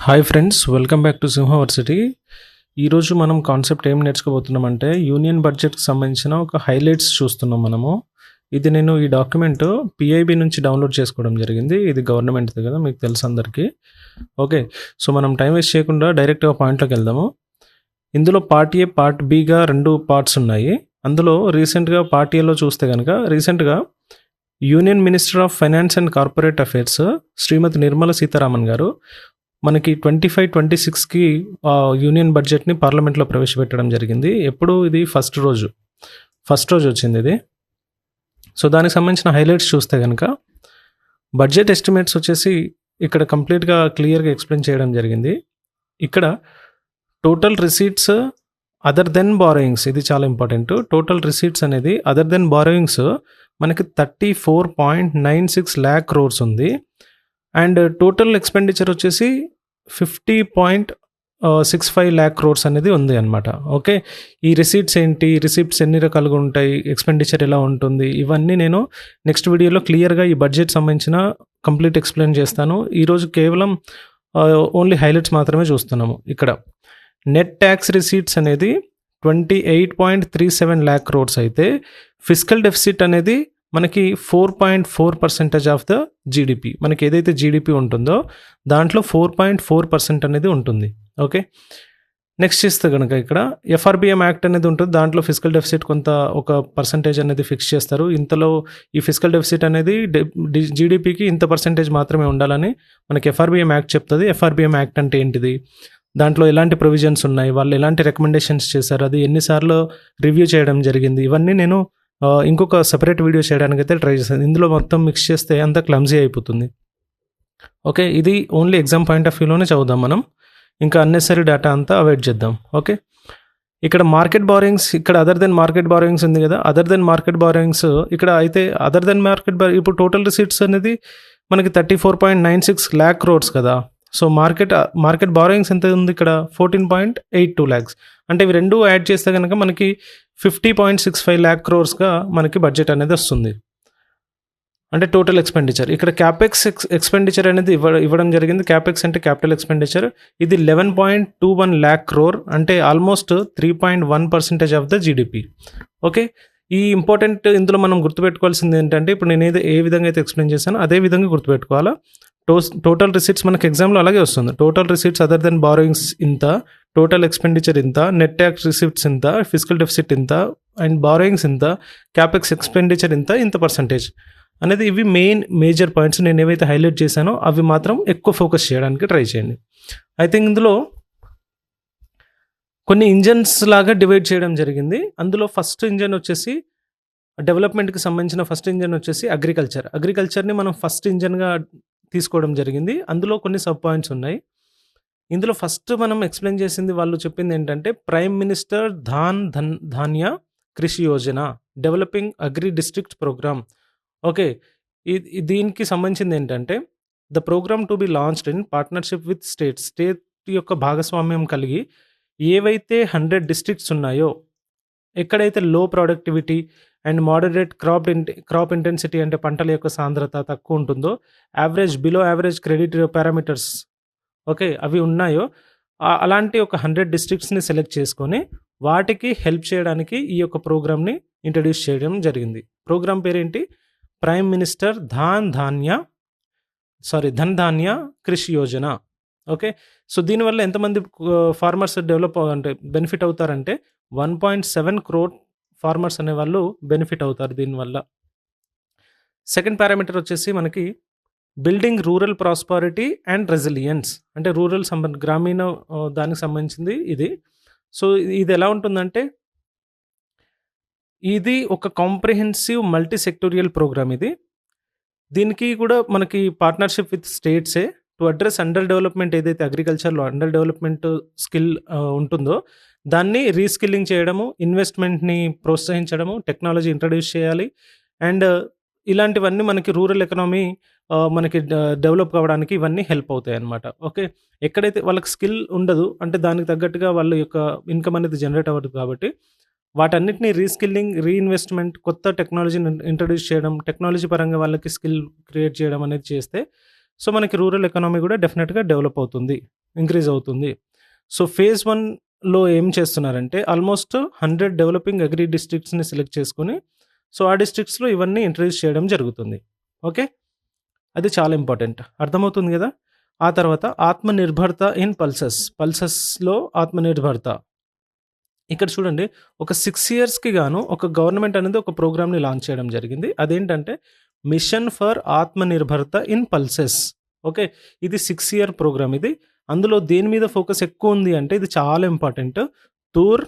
Hi friends, welcome back to సింహవర్సిటీ. ఈరోజు మనం కాన్సెప్ట్ ఏం నేర్చుకోబోతున్నామంటే యూనియన్ బడ్జెట్కి సంబంధించిన ఒక హైలైట్స్ చూస్తున్నాం మనము. ఇది నేను ఈ డాక్యుమెంట్ పిఐబి నుంచి డౌన్లోడ్ చేసుకోవడం జరిగింది. ఇది గవర్నమెంట్ది కదా, మీకు తెలుసు అందరికీ. ఓకే, సో మనం టైం వేస్ట్ చేయకుండా డైరెక్ట్గా పాయింట్లోకి వెళ్దాము. ఇందులో పార్ట్ ఏ, పార్ట్ బిగా 2 పార్ట్స్ ఉన్నాయి. అందులో రీసెంట్గా పార్ట్ ఏలో చూస్తే కనుక రీసెంట్గా union minister of finance and corporate affairs Shrimati Nirmala Sitharaman garu మనకి 25-26కి యూనియన్ బడ్జెట్ని పార్లమెంట్లో ప్రవేశపెట్టడం జరిగింది. ఎప్పుడు ఇది ఫస్ట్ రోజు వచ్చింది ఇది. సో దానికి సంబంధించిన హైలైట్స్ చూస్తే కనుక బడ్జెట్ ఎస్టిమేట్స్ వచ్చేసి ఇక్కడ కంప్లీట్గా క్లియర్గా ఎక్స్ప్లెయిన్ చేయడం జరిగింది. ఇక్కడ total receipts other than borrowings, ఇది చాలా ఇంపార్టెంట్. టోటల్ రిసీట్స్ అనేది అదర్ దెన్ బారోయింగ్స్ మనకి 34.96 lakh crores ఉంది. అండ్ టోటల్ ఎక్స్పెండిచర్ వచ్చేసి 50.65 lakh crores అనేది ఉంది అనమాట. ఓకే, ఈ రిసీట్స్ ఏంటి, రిసీప్ట్స్ ఎన్ని రకాలుగా ఉంటాయి, ఎక్స్పెండిచర్ ఎలా ఉంటుంది, ఇవన్నీ నేను నెక్స్ట్ వీడియోలో క్లియర్గా ఈ బడ్జెట్ సంబంధించిన కంప్లీట్ ఎక్స్ప్లెయిన్ చేస్తాను. ఈరోజు కేవలం ఓన్లీ హైలైట్స్ మాత్రమే చూస్తున్నాము. ఇక్కడ నెట్ ట్యాక్స్ రిసీట్స్ అనేది 28.37 lakh crores అయితే ఫిస్కల్ డెఫిసిట్ అనేది మనకి 4.4% ఆఫ్ ద జీడిపి. మనకి ఏదైతే జీడిపి ఉంటుందో దాంట్లో 4.4% అనేది ఉంటుంది. ఓకే, నెక్స్ట్ చేస్తే కనుక ఇక్కడ ఎఫ్ఆర్బిఎం యాక్ట్ అనేది ఉంటుంది. దాంట్లో ఫిస్కల్ డెఫిసిట్ కొంత ఒక పర్సంటేజ్ అనేది ఫిక్స్ చేస్తారు. ఇంతలో ఈ ఫిస్కల్ డెఫిసిట్ అనేది జీడిపికి ఇంత పర్సంటేజ్ మాత్రమే ఉండాలని మనకి ఎఫ్ఆర్బిఎం యాక్ట్ చెప్తుంది. ఎఫ్ఆర్బిఎం యాక్ట్ అంటే ఏంటిది, దాంట్లో ఎలాంటి ప్రొవిజన్స్ ఉన్నాయి, వాళ్ళు ఎలాంటి రికమెండేషన్స్ చేశారు, అది ఎన్నిసార్లు రివ్యూ చేయడం జరిగింది, ఇవన్నీ నేను ఇంకొక సెపరేట్ వీడియో చేయడానికి అయితే ట్రై చేస్తాను. ఇందులో మొత్తం మిక్స్ చేస్తే అంత క్లమ్జీ అయిపోతుంది. ఓకే, ఇది ఓన్లీ ఎగ్జామ్ పాయింట్ ఆఫ్ వ్యూలోనే చదువుదాం మనం. ఇంకా అన్నెసరీ డేటా అంతా అవాయిడ్ చేద్దాం. ఓకే, ఇక్కడ మార్కెట్ బారోయింగ్స్, ఇక్కడ అదర్ దెన్ మార్కెట్ బారోయింగ్స్ ఉంది కదా. అదర్ దెన్ మార్కెట్ బారోయింగ్స్ ఇక్కడ అయితే అదర్ దెన్ మార్కెట్ ఇప్పుడు టోటల్ రిసీట్స్ అనేది మనకి 34.96 lakh crores కదా. సో మార్కెట్ బారోయింగ్స్ ఎంత ఉంది ఇక్కడ, 14.82 lakhs. అంటే ఇవి రెండు యాడ్ చేస్తే కనుక మనకి 50.65 lakh crores మనకి బడ్జెట్ అనేది వస్తుంది. అంటే టోటల్ ఎక్స్పెండిచర్. ఇక్కడ క్యాపెక్స్ ఎక్స్పెండిచర్ అనేది ఇవ్వడం జరిగింది. క్యాపెక్స్ అంటే క్యాపిటల్ ఎక్స్పెండిచర్. ఇది 11.21 lakh crore, అంటే almost 3.1% of the GDP. Okay, ఈ ఇంపార్టెంట్ ఇందులో మనం గుర్తుపెట్టుకోవాల్సింది ఏంటంటే, ఇప్పుడు నేను ఏ విధంగా అయితే ఎక్స్ప్లెయిన్ చేశానో అదే విధంగా గుర్తుపెట్టుకోవాలా. టోటల్ రిసీట్స్ మనకి ఎగ్జామ్లో అలాగే వస్తుంది. Total receipts other than borrowings ఇంత, టోటల్ ఎక్స్పెండిచర్ ఇంత, నెట్ ట్యాక్స్ రిసీప్ట్స్ ఇంత, ఫిస్కల్ డెఫిసిట్ ఇంత, అండ్ బారోయింగ్స్ ఇంత, క్యాపెక్స్ ఎక్స్పెండిచర్ ఇంత పర్సంటేజ్ అనేది ఇవి మేజర్ పాయింట్స్. నేను ఏవైతే హైలైట్ చేశానో అవి మాత్రం ఎక్కువ ఫోకస్ చేయడానికి ట్రై చేయండి. ఐ థింక్ ఇందులో కొన్ని ఇంజన్స్ లాగా డివైడ్ చేయడం జరిగింది. అందులో ఫస్ట్ ఇంజన్ వచ్చేసి డెవలప్మెంట్కి సంబంధించిన ఫస్ట్ ఇంజన్ వచ్చేసి అగ్రికల్చర్ని మనం ఫస్ట్ ఇంజన్గా తీసుకోవడం జరిగింది. అందులో కొన్ని సబ్ పాయింట్స్ ఉన్నాయి. ఇందులో ఫస్ట్ మనం ఎక్స్ప్లెయిన్ చేసింది, వాళ్ళు చెప్పింది ఏంటంటే prime minister Dhanya Krishi Yojana, developing agri district programme. Okay, దీనికి సంబంధించింది ఏంటంటే the programme to be launched in partnership with state యొక్క భాగస్వామ్యం కలిగి ఏవైతే 100 డిస్ట్రిక్ట్స్ ఉన్నాయో, ఎక్కడైతే లో productivity and moderate crop intensity అంటే పంటల యొక్క సాంద్రత తక్కువ ఉంటుందో, below average credit parameters okay అవి ఉన్నాయో, అలాంటి ఒక 100 డిస్ట్రిక్ట్స్ని సెలెక్ట్ చేసుకొని వాటికి హెల్ప్ చేయడానికి ఈ యొక్క ప్రోగ్రామ్ని ఇంట్రడ్యూస్ చేయడం జరిగింది. ప్రోగ్రామ్ పేరేంటి, ప్రైమ్ మినిస్టర్ ధన్ ధాన్య కృషి యోజన. ఓకే, సో దీనివల్ల ఎంతమంది ఫార్మర్స్ బెనిఫిట్ అవుతారంటే 1.7 crore ఫార్మర్స్ అనే వాళ్ళు బెనిఫిట్ అవుతారు దీనివల్ల. సెకండ్ పారామీటర్ వచ్చేసి మనకి building rural prosperity and resilience, అంటే గ్రామీణ దానికి సంబంధించింది ఇది. సో ఇది ఎలా ఉంటుందంటే, ఇది ఒక కాంప్రిహెన్సివ్ మల్టీ సెక్టోరియల్ ప్రోగ్రామ్. దీనికి కూడా మనకి పార్ట్నర్షిప్ విత్ స్టేట్సే టు అడ్రస్ అండర్ డెవలప్మెంట్, ఏదైతే అగ్రికల్చర్లో అండర్ డెవలప్మెంట్ స్కిల్ ఉంటుందో దాన్ని రీస్కిల్లింగ్ చేయడము, ఇన్వెస్ట్మెంట్ని ప్రోత్సహించడము, టెక్నాలజీ ఇంట్రడ్యూస్ చేయాలి. అండ్ ఇలాంటివన్నీ మనకి రూరల్ ఎకనామీ మనకి డెవలప్ కావడానికి ఇవన్నీ హెల్ప్ అవుతాయి అన్నమాట. ఓకే, ఎక్కడైతే వాళ్ళకి స్కిల్ ఉండదు అంటే దానికి తగ్గట్టుగా వాళ్ళ యొక్క ఇన్కమ్ అనేది జనరేట్ అవ్వదు కాబట్టి వాటన్నిటిని రీస్కిల్లింగ్, రీఇన్వెస్ట్మెంట్, కొత్త టెక్నాలజీని ఇంట్రడ్యూస్ చేయడం, టెక్నాలజీ పరంగా వాళ్ళకి స్కిల్ క్రియేట్ చేయడం అనేది చేస్తే సో మనకి రూరల్ ఎకానమీ కూడా డెఫినెట్గా డెవలప్ అవుతుంది, ఇంక్రీజ్ అవుతుంది. సో ఫేజ్ 1లో ఏం చేస్తున్నారంటే ఆల్మోస్ట్ 100 డెవలపింగ్ అగ్రి డిస్ట్రిక్ట్స్ని సెలెక్ట్ చేసుకొని సో ఆ డిస్ట్రిక్ట్స్లో ఇవన్నీ ఇంట్రడ్యూస్ చేయడం జరుగుతుంది. ఓకే, అది చాలా ఇంపార్టెంట్. అర్థమవుతుంది కదా. ఆ తర్వాత ఆత్మనిర్భరత ఇన్ పల్సెస్లో ఆత్మనిర్భరత. ఇక్కడ చూడండి, ఒక 6 ఇయర్స్కి గాను ఒక గవర్నమెంట్ అనేది ఒక ప్రోగ్రామ్ని లాంచ్ చేయడం జరిగింది. అదేంటంటే machine for Atmanirbharta in pulses. Okay, ఇది 6 ఇయర్ ప్రోగ్రామ్. ఇది అందులో దేని మీద ఫోకస్ ఎక్కువ ఉంది అంటే ఇది చాలా ఇంపార్టెంట్. తూర్,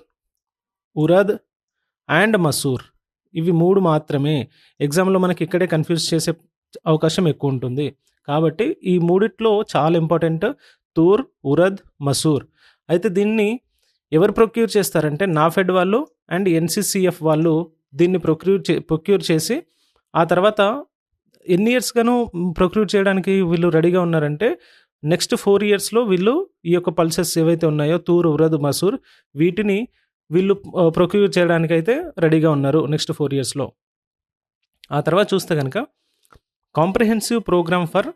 ఉరద్ అండ్ మసూర్, ఇవి 3 మాత్రమే. ఎగ్జామ్లో మనకి ఇక్కడే కన్ఫ్యూజ్ చేసే అవకాశం ఎక్కువ ఉంటుంది. కాబట్టి ఈ మూడిట్లో చాలా ఇంపార్టెంట్ తూర్, ఉరద్, మసూర్. అయితే దీన్ని ఎవరు ప్రొక్యూర్ చేస్తారంటే నాఫెడ్ వాళ్ళు అండ్ ఎన్సీసీఎఫ్ వాళ్ళు దీన్ని ప్రొక్యూర్ చేసి ఆ తర్వాత ఎన్ని ఇయర్స్ గాను ప్రొక్యూర్ చేయడానికి వీళ్ళు రెడీగా ఉన్నారంటే నెక్స్ట్ 4 ఇయర్స్లో వీళ్ళు ఈ యొక్క పల్సెస్ ఏవైతే ఉన్నాయో తూర్, ఉరద్, మసూర్, వీటిని వీళ్ళు ప్రొక్యూర్ చేయడానికి అయితే రెడీగా ఉన్నారు నెక్స్ట్ 4 ఇయర్స్లో. ఆ తర్వాత చూస్తే కనుక comprehensive programme for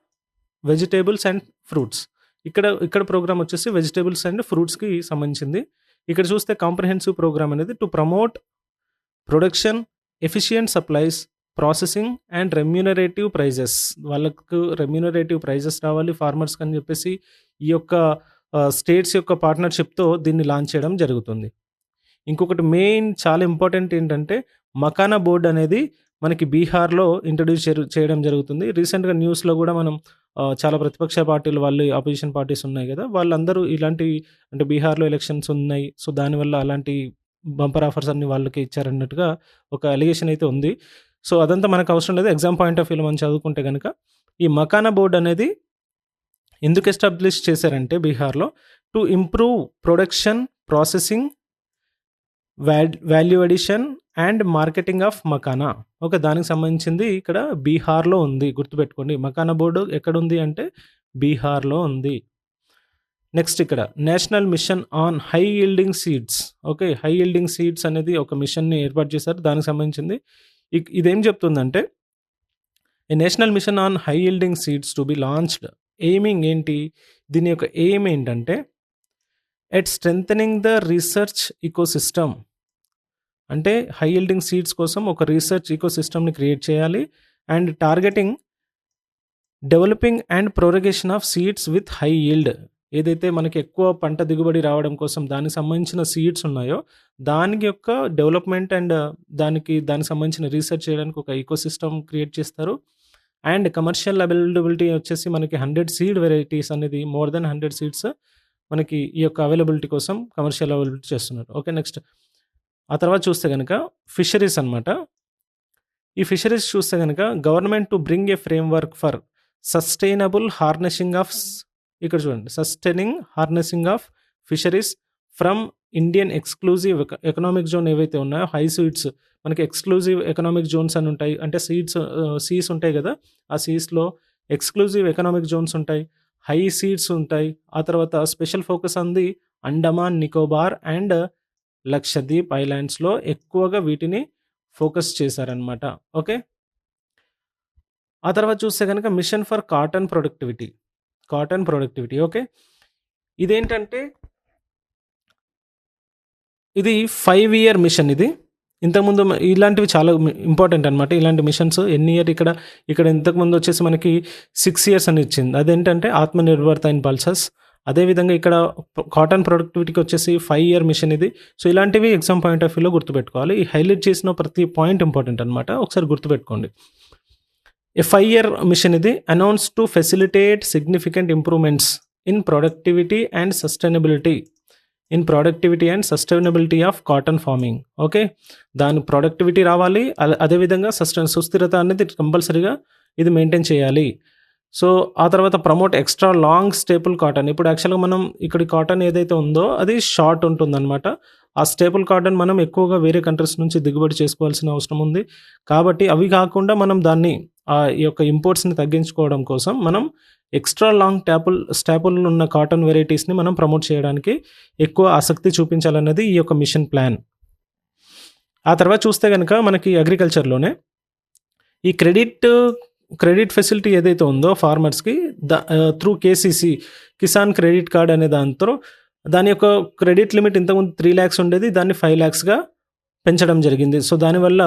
vegetables and fruits. ఇక్కడ ప్రోగ్రామ్ వచ్చేసి వెజిటేబుల్స్ అండ్ ఫ్రూట్స్కి సంబంధించింది. ఇక్కడ చూస్తే కాంప్రిహెన్సివ్ ప్రోగ్రామ్ అనేది to promote production, efficient supplies, processing and remunerative prices. వాళ్ళకు రెమ్యూనరేటివ్ ప్రైజెస్ రావాలి ఫార్మర్స్కి అని చెప్పేసి ఈ యొక్క స్టేట్స్ యొక్క పార్ట్నర్షిప్తో దీన్ని లాంచ్ చేయడం జరుగుతుంది. ఇంకొకటి మెయిన్ చాలా ఇంపార్టెంట్ ఏంటంటే మకానా బోర్డ్ అనేది మనకి బీహార్లో ఇంట్రడ్యూస్ చేయడం జరుగుతుంది. రీసెంట్గా న్యూస్లో కూడా మనం చాలా ప్రతిపక్ష పార్టీలు వాళ్ళు, అపోజిషన్ పార్టీస్ ఉన్నాయి కదా, వాళ్ళందరూ ఇలాంటి అంటే బీహార్లో ఎలక్షన్స్ ఉన్నాయి, సో దానివల్ల అలాంటి బంపర్ ఆఫర్స్ అన్ని వాళ్ళకి ఇచ్చారన్నట్టుగా ఒక అలిగేషన్ అయితే ఉంది. సో అదంతా మనకు అవసరం లేదు. ఎగ్జామ్ పాయింట్ ఆఫ్ వ్యూలో మనం చదువుకుంటే కనుక ఈ మకానా బోర్డ్ అనేది ఎందుకు ఎస్టాబ్లిష్ చేశారంటే బీహార్లో to improve production, processing, value addition and marketing of makhana. Okay, దానికి సంబంధించింది ఇక్కడ బీహార్లో ఉంది, గుర్తుపెట్టుకోండి. మకానా బోర్డు ఎక్కడుంది అంటే బీహార్లో ఉంది. నెక్స్ట్ ఇక్కడ national mission on high yielding seeds. Okay, high yielding seeds అనేది ఒక మిషన్ని ఏర్పాటు చేశారు, దానికి సంబంధించింది. ఇదేం చెప్తుందంటే a national mission on high yielding seeds to be launched. Aiming ఏంటి, దీని యొక్క ఎయిమ్ ఏంటంటే at strengthening the research ecosystem. అంటే హై ఈల్డింగ్ సీడ్స్ కోసం ఒక రీసెర్చ్ ఈకోసిస్టమ్ని క్రియేట్ చేయాలి and targeting developing and propagation of seeds with high yield. ఏదైతే మనకి ఎక్కువ పంట దిగుబడి రావడం కోసం దానికి సంబంధించిన సీడ్స్ ఉన్నాయో దానికి యొక్క డెవలప్మెంట్ అండ్ దానికి సంబంధించిన రీసెర్చ్ చేయడానికి ఒక ఈకోసిస్టమ్ క్రియేట్ చేస్తారు. అండ్ కమర్షియల్ అవైలబిలిటీ వచ్చేసి మనకి 100 సీడ్ వెరైటీస్ అనేది, మోర్ దెన్ 100 సీడ్స్ మనకి ఈ యొక్క అవైలబిలిటీ కోసం కమర్షియల్ అవైలబిలిటీ చేస్తున్నారు. ఓకే, నెక్స్ట్ ఆ తర్వాత చూస్తే కనుక ఫిషరీస్ అనమాట. ఈ ఫిషరీస్ చూస్తే కనుక government to bring a framework for sustainable harnessing of, ఇక్కడ చూడండి, sustaining harnessing of fisheries from Indian exclusive economic zone ఏవైతే ఉన్నాయో హై సీడ్స్. మనకి ఎక్స్క్లూజివ్ ఎకనామిక్ జోన్స్ అని ఉంటాయి, అంటే సీస్ ఉంటాయి కదా, ఆ సీస్లో ఎక్స్క్లూజివ్ ఎకనామిక్ జోన్స్ ఉంటాయి, హై సీడ్స్ ఉంటాయి. ఆ తర్వాత special focus on the Andaman, Nicobar and Lakshadweep ఐలాండ్స్లో ఎక్కువగా వీటిని ఫోకస్ చేశారనమాట. ఓకే, ఆ తర్వాత చూస్తే కనుక mission for cotton productivity. Okay, ఇదేంటంటే ఇది 5 ఇయర్ మిషన్. ఇది ఇంతకుముందు ఇలాంటివి చాలా ఇంపార్టెంట్ అనమాట. ఇలాంటి మిషన్స్ ఎన్ని ఇయర్ ఇక్కడ ఇంతకుముందు వచ్చేసి మనకి 6 ఇయర్స్ అని ఇచ్చింది. అదేంటంటే ఆత్మనిర్భరత ఇన్ పల్సెస్. అదేవిధంగా ఇక్కడ కాటన్ ప్రొడక్టివిటీకి వచ్చేసి 5 ఇయర్ మిషన్ ఇది. సో ఇలాంటివి ఎగ్జామ్ పాయింట్ ఆఫ్ వ్యూలో గుర్తుపెట్టుకోవాలి. ఈ హైలైట్ చేసిన ప్రతి పాయింట్ ఇంపార్టెంట్ అనమాట, ఒకసారి గుర్తుపెట్టుకోండి. ఏ 5 ఇయర్ మిషన్ ఇది announce to facilitate significant improvements in productivity and sustainability of cotton farming. Okay, దాని ప్రొడక్టివిటీ రావాలి, అదేవిధంగా సుస్థిరత అనేది కంపల్సరీగా ఇది మెయింటైన్ చేయాలి. సో ఆ తర్వాత promote extra long staple cotton. ఇప్పుడు యాక్చువల్గా మనం ఇక్కడ కాటన్ ఏదైతే ఉందో అది షార్ట్ ఉంటుందన్నమాట. ఆ స్టేపుల్ కాటన్ మనం ఎక్కువగా వేరే కంట్రీస్ నుంచి దిగుబడి చేసుకోవాల్సిన అవసరం ఉంది. కాబట్టి అవి కాకుండా మనం దాన్ని ఈ యొక్క ఇంపోర్ట్స్ని తగ్గించుకోవడం కోసం మనం ఎక్స్ట్రా లాంగ్ స్టాపుల్ ఉన్న కాటన్ వెరైటీస్ని మనం ప్రమోట్ చేయడానికి ఎక్కువ ఆసక్తి చూపించాలన్నది ఈ యొక్క మిషన్ ప్లాన్. ఆ తర్వాత చూస్తే కనుక మనకి అగ్రికల్చర్లోనే ఈ క్రెడిట్ క్రెడిట్ ఫెసిలిటీ ఏదైతే ఉందో ఫార్మర్స్కి through KCC Kisan credit card అనే దాని యొక్క క్రెడిట్ లిమిట్ ఇంతకుముందు 3 lakhs ఉండేది, దాన్ని 5 lakhsగా పెంచడం జరిగింది. సో దానివల్ల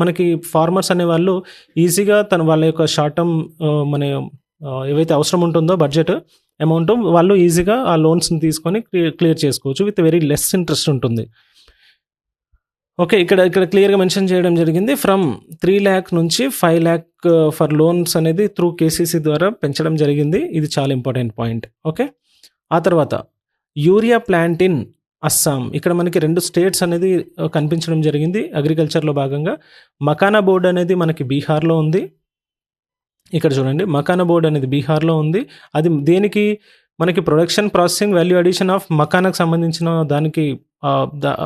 మనకి ఫార్మర్స్ అనేవాళ్ళు ఈజీగా వాళ్ళ యొక్క షార్ట్ టర్మ్ ఏవైతే అవసరం ఉంటుందో బడ్జెట్ అమౌంట్ వాళ్ళు ఈజీగా ఆ లోన్స్ని తీసుకొని క్లియర్ చేసుకోవచ్చు విత్ వెరీ లెస్ ఇంట్రెస్ట్ ఉంటుంది. ఓకే, ఇక్కడ క్లియర్గా మెన్షన్ చేయడం జరిగింది. ఫ్రమ్ 3 lakh నుంచి 5 lakh ఫర్ లోన్స్ అనేది త్రూ కేసీసీ ద్వారా పెంచడం జరిగింది. ఇది చాలా ఇంపార్టెంట్ పాయింట్. ఓకే, ఆ తర్వాత యూరియా ప్లాంట్ ఇన్ అస్సాం. ఇక్కడ మనకి 2 స్టేట్స్ అనేది కనిపించడం జరిగింది అగ్రికల్చర్లో భాగంగా. మకానా బోర్డ్ అనేది మనకి బీహార్లో ఉంది. ఇక్కడ చూడండి, మకానా బోర్డ్ అనేది బీహార్లో ఉంది. అది దేనికి మనకి production processing value addition of మకానాకు సంబంధించిన దానికి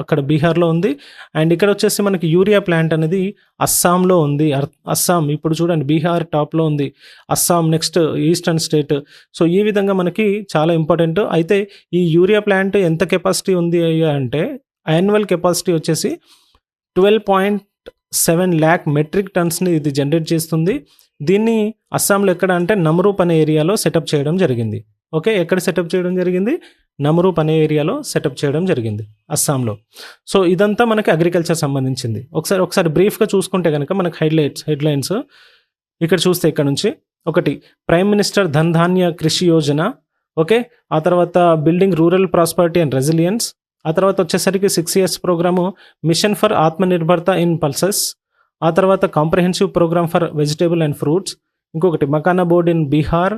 అక్కడ బీహార్లో ఉంది. అండ్ ఇక్కడ వచ్చేసి మనకి యూరియా ప్లాంట్ అనేది అస్సాంలో ఉంది. అస్సాం ఇప్పుడు చూడండి, బీహార్ టాప్లో ఉంది, Assam next eastern state. So ఈ విధంగా మనకి చాలా ఇంపార్టెంట్. అయితే ఈ యూరియా ప్లాంట్ ఎంత కెపాసిటీ ఉంది అంటే యాన్యువల్ కెపాసిటీ వచ్చేసి 12.7 lakh మెట్రిక్ టన్స్ని ఇది జనరేట్ చేస్తుంది. దీన్ని అస్సాంలో ఎక్కడ అంటే నమ్రూప్ అనే ఏరియాలో సెటప్ చేయడం జరిగింది. ఓకే, ఎక్కడ సెటప్ చేయడం జరిగింది? నమ్రూప్ అనే ఏరియాలో సెటప్ చేయడం జరిగింది అస్సాంలో. సో ఇదంతా మనకి అగ్రికల్చర్ సంబంధించింది. ఒకసారి బ్రీఫ్గా చూసుకుంటే కనుక మనకి హెడ్లైన్స్ ఇక్కడ చూస్తే ఇక్కడ నుంచి ఒకటి ప్రైమ్ మినిస్టర్ ధన్ ధాన్య కృషి యోజన. ఓకే, ఆ తర్వాత building rural prosperity and resilience. ఆ తర్వాత వచ్చేసరికి 6 years programme mission for Atmanirbharta in pulses. ఆ తర్వాత comprehensive programme for vegetable and fruits. ఇంకొకటి makhana board in Bihar,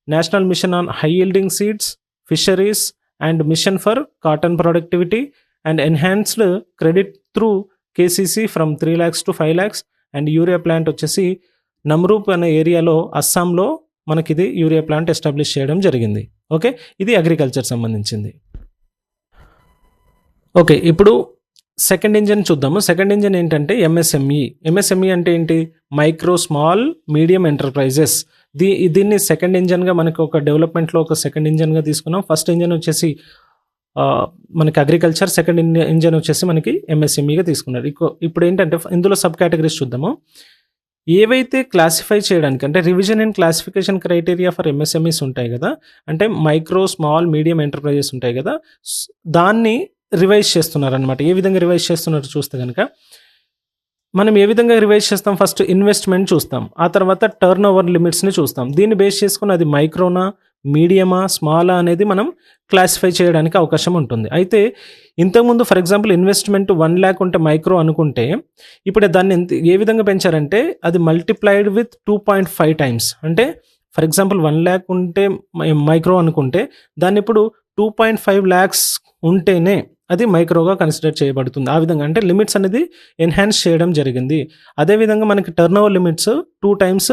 national mission on high yielding seeds, fisheries and mission for cotton productivity and enhanced credit through KCC from 3 lakhs to 5 lakhs. అండ్ urea plant వచ్చేసి నమ్రూప్ అనే ఏరియాలో అస్సాంలో మనకిది urea plant establish చేయడం జరిగింది. Okay, ఇది agriculture సంబంధించింది. ఓకే, ఇప్పుడు సెకండ్ ఇంజన్ చూద్దాము. సెకండ్ ఇంజన్ ఏంటంటే ఎంఎస్ఎంఈ అంటే ఏంటి? Micro small medium enterprises. దీన్ని సెకండ్ ఇంజన్గా మనకి ఒక డెవలప్మెంట్లో ఒక సెకండ్ ఇంజన్గా తీసుకున్నాం. ఫస్ట్ ఇంజన్ వచ్చేసి మనకి అగ్రికల్చర్, సెకండ్ ఇంజన్ వచ్చేసి మనకి ఎంఎస్ఎంఈగా తీసుకున్నారు. ఇప్పుడు ఏంటంటే ఇందులో సబ్ కేటగిరీస్ చూద్దాము. ఏవైతే క్లాసిఫై చేయడానికి అంటే revision and classification criteria for MSMEs ఉంటాయి కదా, అంటే మైక్రో స్మాల్ మీడియం ఎంటర్ప్రైజెస్ ఉంటాయి కదా, దాన్ని రివైజ్ చేస్తున్నారు అనమాట. ఏ విధంగా రివైజ్ చేస్తున్నారు చూస్తే కనుక మనం ఏ విధంగా రివైజ్ చేస్తాం? ఫస్ట్ ఇన్వెస్ట్మెంట్ చూస్తాం, ఆ తర్వాత టర్న్ ఓవర్ లిమిట్స్ని చూస్తాం. దీన్ని బేస్ చేసుకుని అది మైక్రోనా, మీడియమా, స్మాలా అనేది మనం క్లాసిఫై చేయడానికి అవకాశం ఉంటుంది. అయితే ఇంతకుముందు ఫర్ ఎగ్జాంపుల్ ఇన్వెస్ట్మెంట్ 1 lakh ఉంటే మైక్రో అనుకుంటే, ఇప్పుడు దాన్ని ఏ విధంగా పెంచారంటే అది మల్టిప్లైడ్ విత్ 2.5 times. అంటే ఫర్ ఎగ్జాంపుల్ 1 lakh ఉంటే మైక్రో అనుకుంటే దాన్ని ఇప్పుడు 2.5 lakhs ఉంటేనే అది మైక్రోగా కన్సిడర్ చేయబడుతుంది. ఆ విధంగా అంటే లిమిట్స్ అనేది ఎన్హాన్స్ చేయడం జరిగింది. అదేవిధంగా మనకి turn over limits 2 times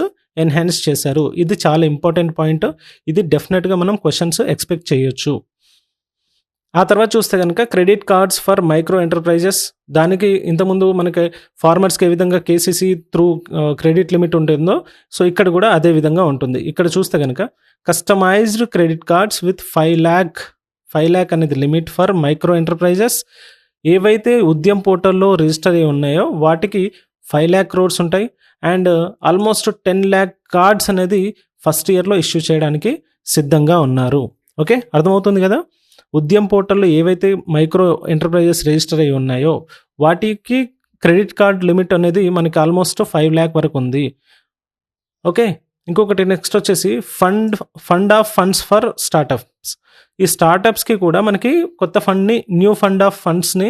enhance చేశారు. ఇది చాలా ఇంపార్టెంట్ పాయింట్. ఇది డెఫినెట్గా మనం క్వశ్చన్స్ ఎక్స్పెక్ట్ చేయొచ్చు. ఆ తర్వాత చూస్తే కనుక credit cards for micro enterprises. దానికి ఇంతకుముందు మనకి ఫార్మర్స్కి ఏ విధంగా కేసీసీ త్రూ క్రెడిట్ లిమిట్ ఉంటుందో, సో ఇక్కడ కూడా అదే విధంగా ఉంటుంది. ఇక్కడ చూస్తే కనుక customised credit cards with 5 lakh అనేది లిమిట్ ఫర్ మైక్రో ఎంటర్ప్రైజెస్. ఏవైతే ఉద్యమ్ పోర్టల్లో రిజిస్టర్ అయి ఉన్నాయో వాటికి 5 lakh crores ఉంటాయి. అండ్ ఆల్మోస్ట్ 10 lakh కార్డ్స్ అనేది ఫస్ట్ ఇయర్లో ఇష్యూ చేయడానికి సిద్ధంగా ఉన్నారు. ఓకే, అర్థమవుతుంది కదా? ఉద్యమ్ పోర్టల్లో ఏవైతే మైక్రో ఎంటర్ప్రైజెస్ రిజిస్టర్ అయి ఉన్నాయో వాటికి క్రెడిట్ కార్డ్ లిమిట్ అనేది మనకి ఆల్మోస్ట్ 5 lakh వరకు ఉంది. ఓకే, ఇంకొకటి నెక్స్ట్ వచ్చేసి fund of funds for startups. ఈ స్టార్టప్స్కి కూడా మనకి కొత్త న్యూ ఫండ్ ఆఫ్ ఫండ్స్ని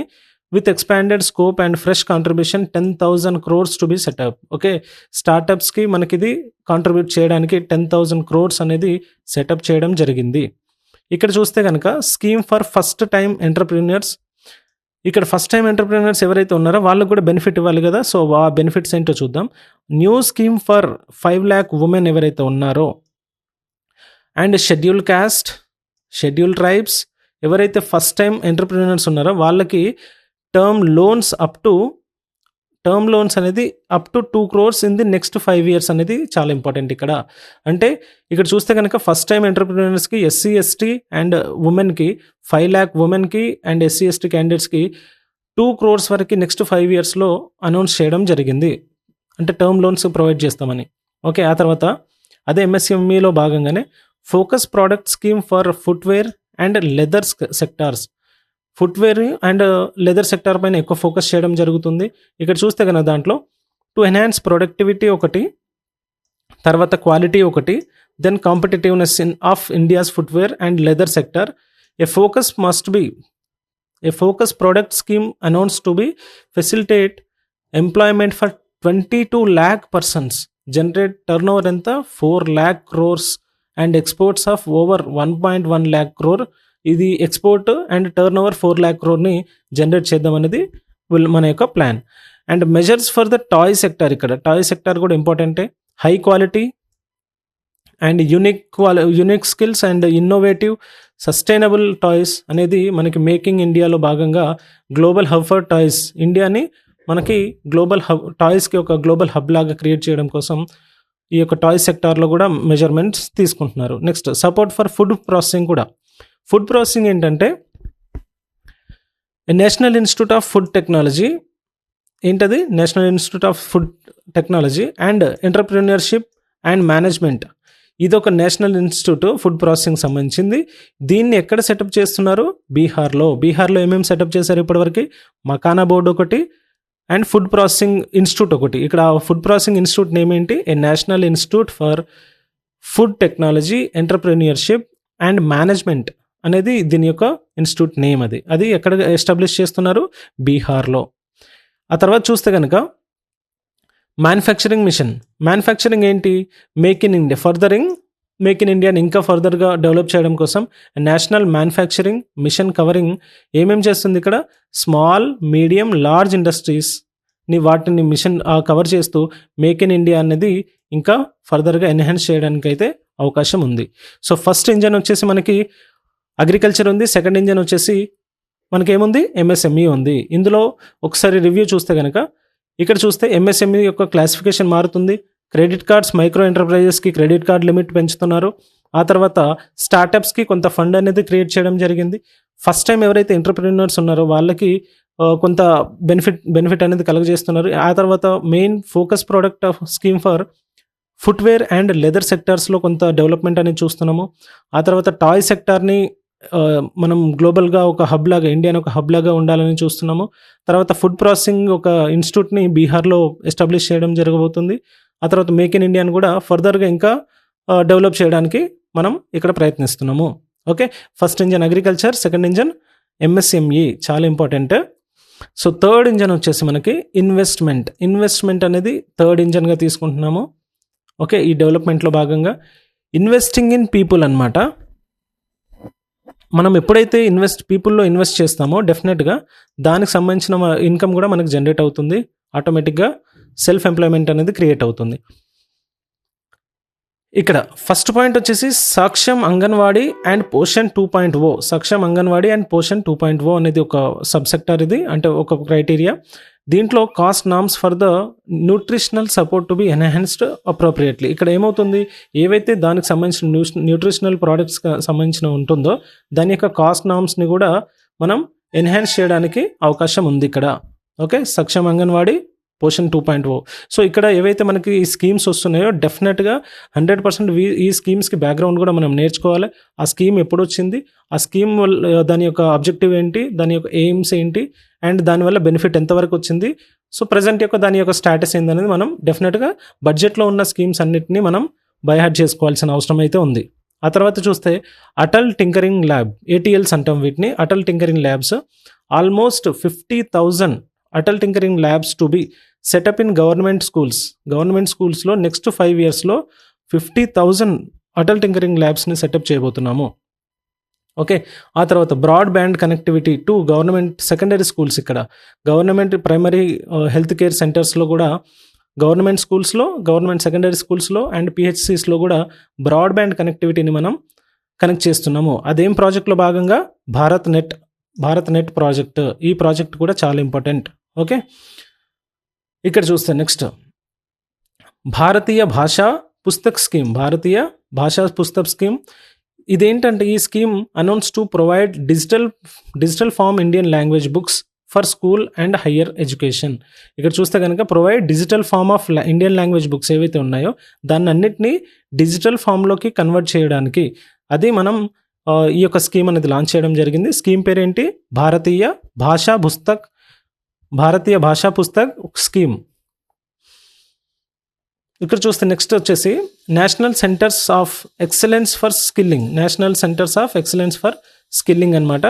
with expanded scope and fresh contribution 10,000 crores to be set up. Okay, స్టార్టప్స్కి మనకి ఇది కాంట్రిబ్యూట్ చేయడానికి 10,000 crores అనేది సెటప్ చేయడం జరిగింది. ఇక్కడ చూస్తే కనుక scheme for first time entrepreneurs. ఇక్కడ ఫస్ట్ టైం ఎంటర్ప్రీనర్స్ ఎవరైతే ఉన్నారో వాళ్ళకు కూడా బెనిఫిట్ ఇవ్వాలి కదా. సో ఆ బెనిఫిట్స్ ఏంటో చూద్దాం. New scheme for 5 lakh women ఎవరైతే ఉన్నారో, and schedule caste, schedule tribes ఎవరైతే ఫస్ట్ టైం ఎంటర్ప్రీనర్స్ ఉన్నారో వాళ్ళకి టర్మ్ లోన్స్ అనేది up to 2 crores in the next 5 years అనేది చాలా ఇంపార్టెంట్ ఇక్కడ. అంటే ఇక్కడ చూస్తే కనుక ఫస్ట్ టైం ఎంటర్ప్రీనర్స్కి ఎస్సీ ఎస్టీ అండ్ ఉమెన్కి 5 lakh ఉమెన్కి అండ్ ఎస్సీ ఎస్టీ క్యాండిడేట్స్కి 2 crores వరకు నెక్స్ట్ 5 yearsలో అనౌన్స్ చేయడం జరిగింది. అంటే టర్మ్ లోన్స్ ప్రొవైడ్ చేస్తామని. ఓకే, ఆ తర్వాత అదే ఎంఎస్ఎంఈలో భాగంగానే focus product scheme for footwear and leather sectors. Footwear and leather sector పైన ఎక్కువ ఫోకస్ చేయడం జరుగుతుంది. ఇక్కడ చూస్తే కనుక దాంట్లో టు ఎన్హాన్స్ ప్రొడక్టివిటీ ఒకటి, తర్వాత క్వాలిటీ ఒకటి, then competitiveness of India's footwear and leather sector. A focus product scheme announce to be facilitate employment for 22 lakh persons, generate turnover ఎంత 4 lakh crores and exports of over 1.1 lakh crore. ఇది export and turnover 4 lakh crore generate చేద్దాం అనేది మన యొక్క plan. And measures for the toy sector, ఇక్కడ toy sector కూడా ఇంపార్టెంటే. High quality and unique skills and innovative sustainable toys అనేది మనకి మేకింగ్ ఇండియాలో భాగంగా గ్లోబల్ హబ్ ఫర్ టాయ్స్, ఇండియాని మనకి గ్లోబల్ హబ్, టాయ్స్కి ఒక గ్లోబల్ హబ్ లాగా క్రియేట్ చేయడం కోసం ఈ యొక్క టాయ్ సెక్టార్లో కూడా మెజర్మెంట్స్ తీసుకుంటున్నారు. Next support for food processing కూడా. ఫుడ్ ప్రాసెసింగ్ ఏంటంటే national institute of food technology, ఏంటది national institute of food technology and entrepreneurship and management. ఇది ఒక నేషనల్ ఇన్స్టిట్యూట్ ఫుడ్ ప్రాసెసింగ్ సంబంధించింది. దీన్ని ఎక్కడ సెటప్ చేస్తున్నారు? బీహార్లో ఏమేమి సెటప్ చేశారు ఇప్పటివరకు? మకానా బోర్డు ఒకటి అండ్ ఫుడ్ ప్రాసెసింగ్ ఇన్స్టిట్యూట్ ఒకటి. ఇక్కడ ఫుడ్ ప్రాసెసింగ్ ఇన్స్టిట్యూట్ నేమ్ ఏంటి? A national institute for food technology, entrepreneurship and management అనేది దీని యొక్క ఇన్స్టిట్యూట్ నేమ్. అది ఎక్కడ ఎస్టాబ్లిష్ చేస్తున్నారు? బీహార్లో. ఆ తర్వాత చూస్తే కనుక మ్యానుఫ్యాక్చరింగ్ మిషన్. మ్యానుఫ్యాక్చరింగ్ ఏంటి? మేక్ ఇన్ ఇండియాని ఇంకా ఫర్దర్గా డెవలప్ చేయడం కోసం నేషనల్ మ్యానుఫ్యాక్చరింగ్ మిషన్ కవరింగ్ ఏమేం చేస్తుంది ఇక్కడ? స్మాల్, మీడియం, లార్జ్ ఇండస్ట్రీస్ని వాటిని మిషన్ కవర్ చేస్తూ మేక్ ఇన్ ఇండియా అనేది ఇంకా ఫర్దర్గా ఎన్హాన్స్ చేయడానికి అయితే అవకాశం ఉంది. సో ఫస్ట్ ఇంజన్ వచ్చేసి మనకి అగ్రికల్చర్ ఉంది, సెకండ్ ఇంజన్ వచ్చేసి మనకేముంది? ఎంఎస్ఎంఈ ఉంది. ఇందులో ఒకసారి రివ్యూ చూస్తే కనుక ఇక్కడ చూస్తే ఎంఎస్ఎంఈ యొక్క క్లాసిఫికేషన్ మారుతుంది. క్రెడిట్ కార్డ్స్, మైక్రో ఎంటర్ప్రైజెస్కి క్రెడిట్ కార్డ్ లిమిట్ పెంచుతున్నారు. ఆ తర్వాత స్టార్టప్స్కి కొంత ఫండ్ అనేది క్రియేట్ చేయడం జరిగింది. ఫస్ట్ టైం ఎవరైతే ఎంటర్ప్రెన్యూర్స్ ఉన్నారో వాళ్ళకి కొంత బెనిఫిట్ అనేది కలుగజేస్తున్నారు. ఆ తర్వాత main focus product of scheme for footwear and leather సెక్టార్స్లో కొంత డెవలప్మెంట్ అనేది చూస్తున్నాము. ఆ తర్వాత టాయ్ సెక్టార్ని మనం గ్లోబల్గా ఒక హబ్ లాగా, ఇండియాని ఒక హబ్ లాగా ఉండాలని చూస్తున్నాము. తర్వాత ఫుడ్ ప్రాసెసింగ్ ఒక ఇన్స్టిట్యూట్ని బీహార్లో ఎస్టాబ్లిష్ చేయడం జరగబోతుంది. ఆ తర్వాత మేక్ ఇన్ ఇండియాని కూడా ఫర్దర్గా ఇంకా డెవలప్ చేయడానికి మనం ఇక్కడ ప్రయత్నిస్తున్నాము. Okay, first engine agriculture, second engine MSME, చాలా ఇంపార్టెంట్. సో థర్డ్ ఇంజన్ వచ్చేసి మనకి ఇన్వెస్ట్మెంట్ అనేది థర్డ్ ఇంజన్గా తీసుకుంటున్నాము. ఓకే, ఈ డెవలప్మెంట్లో భాగంగా ఇన్వెస్టింగ్ ఇన్ పీపుల్ అన్నమాట. మనం ఎప్పుడైతే పీపుల్లో ఇన్వెస్ట్ చేస్తామో డెఫినెట్గా దానికి సంబంధించిన ఇన్కమ్ కూడా మనకు జనరేట్ అవుతుంది. ఆటోమేటిక్గా సెల్ఫ్ ఎంప్లాయ్మెంట్ అనేది క్రియేట్ అవుతుంది. ఇక్కడ ఫస్ట్ పాయింట్ వచ్చేసి సక్షం అంగన్వాడీ అండ్ పోషన్ 2.0. సక్షం అంగన్వాడీ అండ్ పోషన్ 2.0 అనేది ఒక సబ్ సెక్టార్, ఇది అంటే ఒక క్రైటీరియా. దీంట్లో cost norms for the nutritional support to be enhanced appropriately. ఇక్కడ ఏమవుతుంది? ఏవైతే దానికి సంబంధించిన న్యూట్రిషనల్ ప్రోడక్ట్స్కి సంబంధించిన ఉంటుందో దాని యొక్క కాస్ట్ నామ్స్ని కూడా మనం ఎన్హాన్స్ చేయడానికి అవకాశం ఉంది ఇక్కడ. ఓకే, సక్షం అంగన్వాడీ, పోషన్ 2.0. సో ఇక్కడ ఏవైతే మనకి ఈ స్కీమ్స్ వస్తున్నాయో డెఫినెట్గా 100% ఈ స్కీమ్స్కి బ్యాక్గ్రౌండ్ కూడా మనం నేర్చుకోవాలి. ఆ స్కీమ్ ఎప్పుడు వచ్చింది, ఆ స్కీమ్ దాని యొక్క ఆబ్జెక్టివ్ ఏంటి, దాని యొక్క ఎయిమ్స్ ఏంటి, అండ్ దానివల్ల బెనిఫిట్ ఎంతవరకు వచ్చింది, సో ప్రజెంట్ యొక్క దాని యొక్క స్టేటస్ ఏందనేది మనం డెఫినెట్గా బడ్జెట్లో ఉన్న స్కీమ్స్ అన్నిటినీ మనం బైహార్ట్ చేసుకోవాల్సిన అవసరం అయితే ఉంది. ఆ తర్వాత చూస్తే అటల్ టింకరింగ్ ల్యాబ్, ATLs అంటాం వీటిని, Atal tinkering labs. Almost 50,000 Atal tinkering labs to be setup in government స్కూల్స్లో నెక్స్ట్ 5 yearsలో 50,000 అటల్ టింకరింగ్ ల్యాబ్స్ని సెటప్ చేయబోతున్నాము. ఓకే, ఆ తర్వాత broadband connectivity to government secondary schools. ఇక్కడ గవర్నమెంట్ ప్రైమరీ హెల్త్ కేర్ సెంటర్స్లో కూడా, గవర్నమెంట్ స్కూల్స్లో, గవర్నమెంట్ సెకండరీ స్కూల్స్లో అండ్ PHCస్లో కూడా బ్రాడ్బ్యాండ్ కనెక్టివిటీని మనం కనెక్ట్ చేస్తున్నాము. అదేం ప్రాజెక్ట్లో భాగంగా? Bharat net project. ఈ ప్రాజెక్ట్ కూడా చాలా ఇంపార్టెంట్. ఓకే, ఇక్కడ చూస్తే నెక్స్ట్ భారతీయ భాషా పుస్తక్ స్కీమ్. ఇదేంటంటే ఈ scheme announce to provide digital form Indian language books for school and higher education. ఇక్కడ చూస్తే కనుక provide digital form of Indian language books ఏవైతే ఉన్నాయో దాన్ని అన్నిటినీ డిజిటల్ ఫామ్లోకి కన్వర్ట్ చేయడానికి అది మనం ఈ యొక్క స్కీమ్ అనేది లాంచ్ చేయడం జరిగింది. స్కీమ్ పేరేంటి? భారతీయ భాషా పుస్తక్ స్కీమ్. ఇక్కడ చూస్తే నెక్స్ట్ వచ్చేసి national centres of excellence for skilling అనమాట.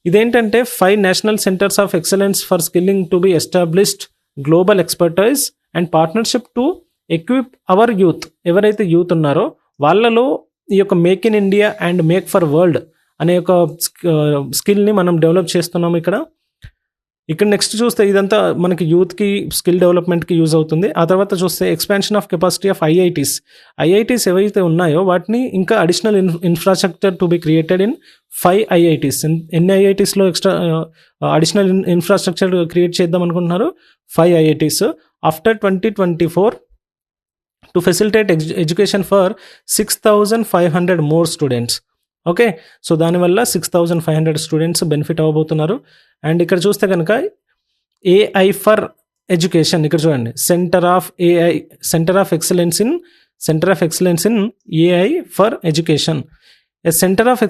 ఇదేంటంటే 5 national centres of excellence for skilling to be established, global expertise and partnership two equip hour youth. ఎవరైతే యూత్ ఉన్నారో వాళ్ళలో ఈ యొక్క make in India and make for world అనే ఒక స్కిల్ని మనం డెవలప్ చేస్తున్నాము ఇక్కడ నెక్స్ట్ చూస్తే ఇదంతా మనకి యూత్కి స్కిల్ డెవలప్మెంట్కి యూజ్ అవుతుంది. ఆ తర్వాత చూస్తే expansion of capacity of IITs ఏవైతే ఉన్నాయో వాటిని ఇంకా additional infrastructure to be created in 5 IITs. ఎన్ని ఐఐటీస్లో ఎక్స్ట్రా అడిషనల్ ఇన్ఫ్రాస్ట్రక్చర్ క్రియేట్ చేద్దాం అనుకుంటున్నారు? 5 IITs after 2024 to facilitate education for 6,500 more students. Okay, so దానివల్ల 6,500 స్టూడెంట్స్ బెనిఫిట్ అవ్వబోతున్నారు. అండ్ ఇక్కడ చూస్తే కనుక ఏఐ ఫర్ ఎడ్యుకేషన్, ఇక్కడ చూడండి centre of excellence in AI for education. Centre of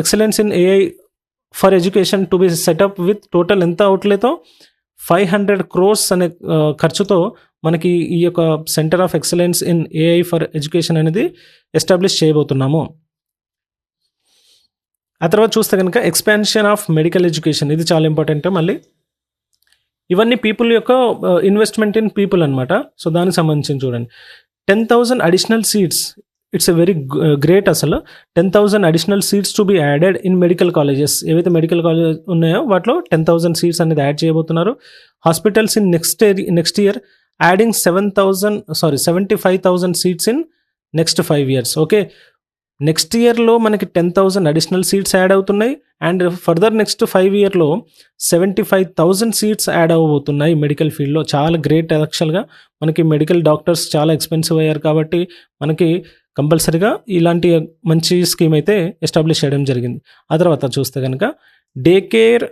excellence in AI for education to be setup with total ఎంత అవుట్లేతో 500 crores అనే ఖర్చుతో మనకి ఈ యొక్క centre of excellence in AI for education అనేది ఎస్టాబ్లిష్ చేయబోతున్నాము. ఆ తర్వాత చూస్తే కనుక ఎక్స్పాన్షన్ ఆఫ్ మెడికల్ ఎడ్యుకేషన్, ఇది చాలా ఇంపార్టెంట్. మళ్ళీ ఇవన్నీ పీపుల్ యొక్క ఇన్వెస్ట్మెంట్ ఇన్ పీపుల్ అనమాట. సో దానికి సంబంధించి చూడండి 10,000 additional seats. It's a very great. అసలు 10,000 additional seats to be added in medical colleges. ఏవైతే మెడికల్ కాలేజ్ ఉన్నాయో వాటిలో 10,000 సీట్స్ అనేది యాడ్ చేయబోతున్నారు. Hospitals in next year adding 75,000 seats in next 5 years. Okay, next ఇయర్లో మనకి 10,000 అడిషనల్ సీట్స్ యాడ్ అవుతున్నాయి. And further next 5 yearలో 75,000 సీట్స్ యాడ్ అవ్వబోతున్నాయి మెడికల్ ఫీల్డ్లో. చాలా గ్రేట్. యాక్చువల్గా మనకి మెడికల్ డాక్టర్స్ చాలా ఎక్స్పెన్సివ్ అయ్యారు కాబట్టి మనకి కంపల్సరీగా ఇలాంటి మంచి స్కీమ్ అయితే ఎస్టాబ్లిష్ చేయడం జరిగింది. ఆ తర్వాత చూస్తే కనుక day care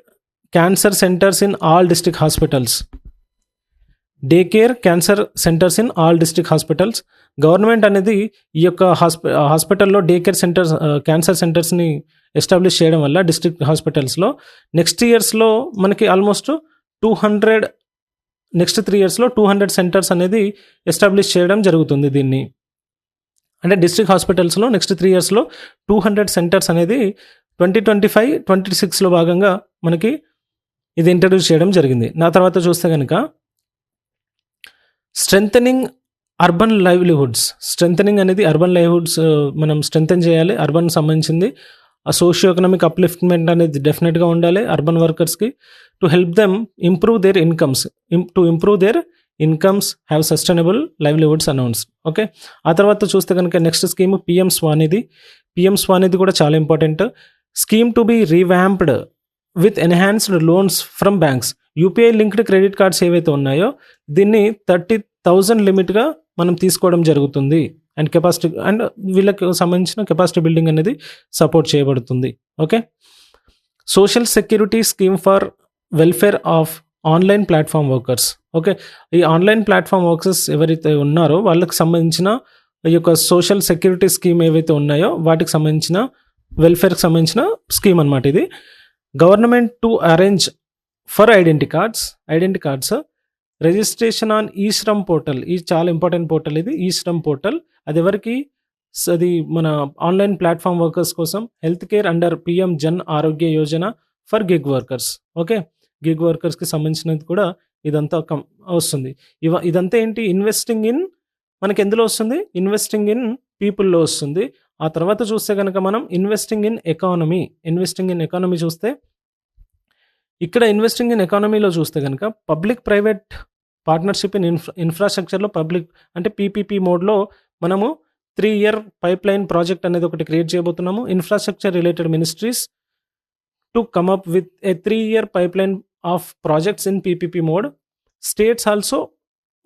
cancer centres in all district hospitals. Government అనేది ఈ యొక్క హాస్పిటల్లో డే కేర్ సెంటర్స్, క్యాన్సర్ సెంటర్స్ని ఎస్టాబ్లిష్ చేయడం వల్ల డిస్ట్రిక్ట్ హాస్పిటల్స్లో నెక్స్ట్ ఇయర్స్లో మనకి ఆల్మోస్ట్ 3 yearsలో 200 సెంటర్స్ అనేది ఎస్టాబ్లిష్ చేయడం జరుగుతుంది. దీన్ని అంటే డిస్ట్రిక్ట్ హాస్పిటల్స్లో నెక్స్ట్ 3 yearsలో 200 సెంటర్స్ అనేది 2025-26లో భాగంగా మనకి ఇది ఇంట్రడ్యూస్ చేయడం జరిగింది. నా తర్వాత చూస్తే కనుక స్ట్రెంథనింగ్ అనేది అర్బన్ లైవ్లీహుడ్స్ మనం స్ట్రెంథన్ చేయాలి. అర్బన్ సంబంధించింది సోషియో ఎకనామిక్ అప్లిఫ్ట్మెంట్ అనేది డెఫినెట్గా ఉండాలి అర్బన్ వర్కర్స్కి. To help them improve their incomes have sustainable livelihoods announce. Okay, ఆ తర్వాత చూస్తే కనుక నెక్స్ట్ స్కీమ్ పిఎం స్వానిధి కూడా చాలా important. Scheme to be revamped with enhanced loans from banks. UPI linked credit cards ఏవైతే ఉన్నాయో దీన్ని 30,000 లిమిట్గా మనం తీసుకోవడం జరుగుతుంది. అండ్ కెపాసిటీ అండ్ వీళ్ళకి సంబంధించిన కెపాసిటీ బిల్డింగ్ అనేది సపోర్ట్ చేయబడుతుంది. Okay, social security scheme for welfare of online platform workers. Okay, ఈ ఆన్లైన్ ప్లాట్ఫామ్ వర్కర్స్ ఎవరైతే ఉన్నారో వాళ్ళకి సంబంధించిన ఈ యొక్క సోషల్ సెక్యూరిటీ స్కీమ్ ఏవైతే ఉన్నాయో వాటికి సంబంధించిన వెల్ఫేర్కి సంబంధించిన స్కీమ్ అనమాట ఇది. Government to arrange for identity cards registration on eShram portal. ఇది చాలా ఇంపార్టెంట్ పోర్టల్. ఇది ఈశ్రమ్ పోర్టల్. అది ఎవరికి? అది మన ఆన్లైన్ ప్లాట్ఫామ్ వర్కర్స్ కోసం. Health care under PM Jan Arogya Yojana for gig workers. Okay, gig వర్కర్స్కి సంబంధించినది కూడా ఇదంతా వస్తుంది. ఇదంతా ఏంటి? ఇన్వెస్టింగ్ ఇన్ మనకి ఎందులో వస్తుంది? ఇన్వెస్టింగ్ ఇన్ పీపుల్లో వస్తుంది. ఆ తర్వాత చూస్తే కనుక మనం ఇన్వెస్టింగ్ ఇన్ ఎకానమీ చూస్తే ఇక్కడ ఇన్వెస్టింగ్ ఇన్ ఎకానమీలో చూస్తే కనుక పబ్లిక్ ప్రైవేట్ పార్ట్నర్షిప్ ఇన్ ఇన్ఫ్రాస్ట్రక్చర్లో పబ్లిక్ అంటే పీపీపీ మోడ్లో మనము 3-year పైప్లైన్ ప్రాజెక్ట్ అనేది ఒకటి క్రియేట్ చేయబోతున్నాము. Infrastructure related ministries to come up with a 3-year pipeline of projects in PPP mode. States also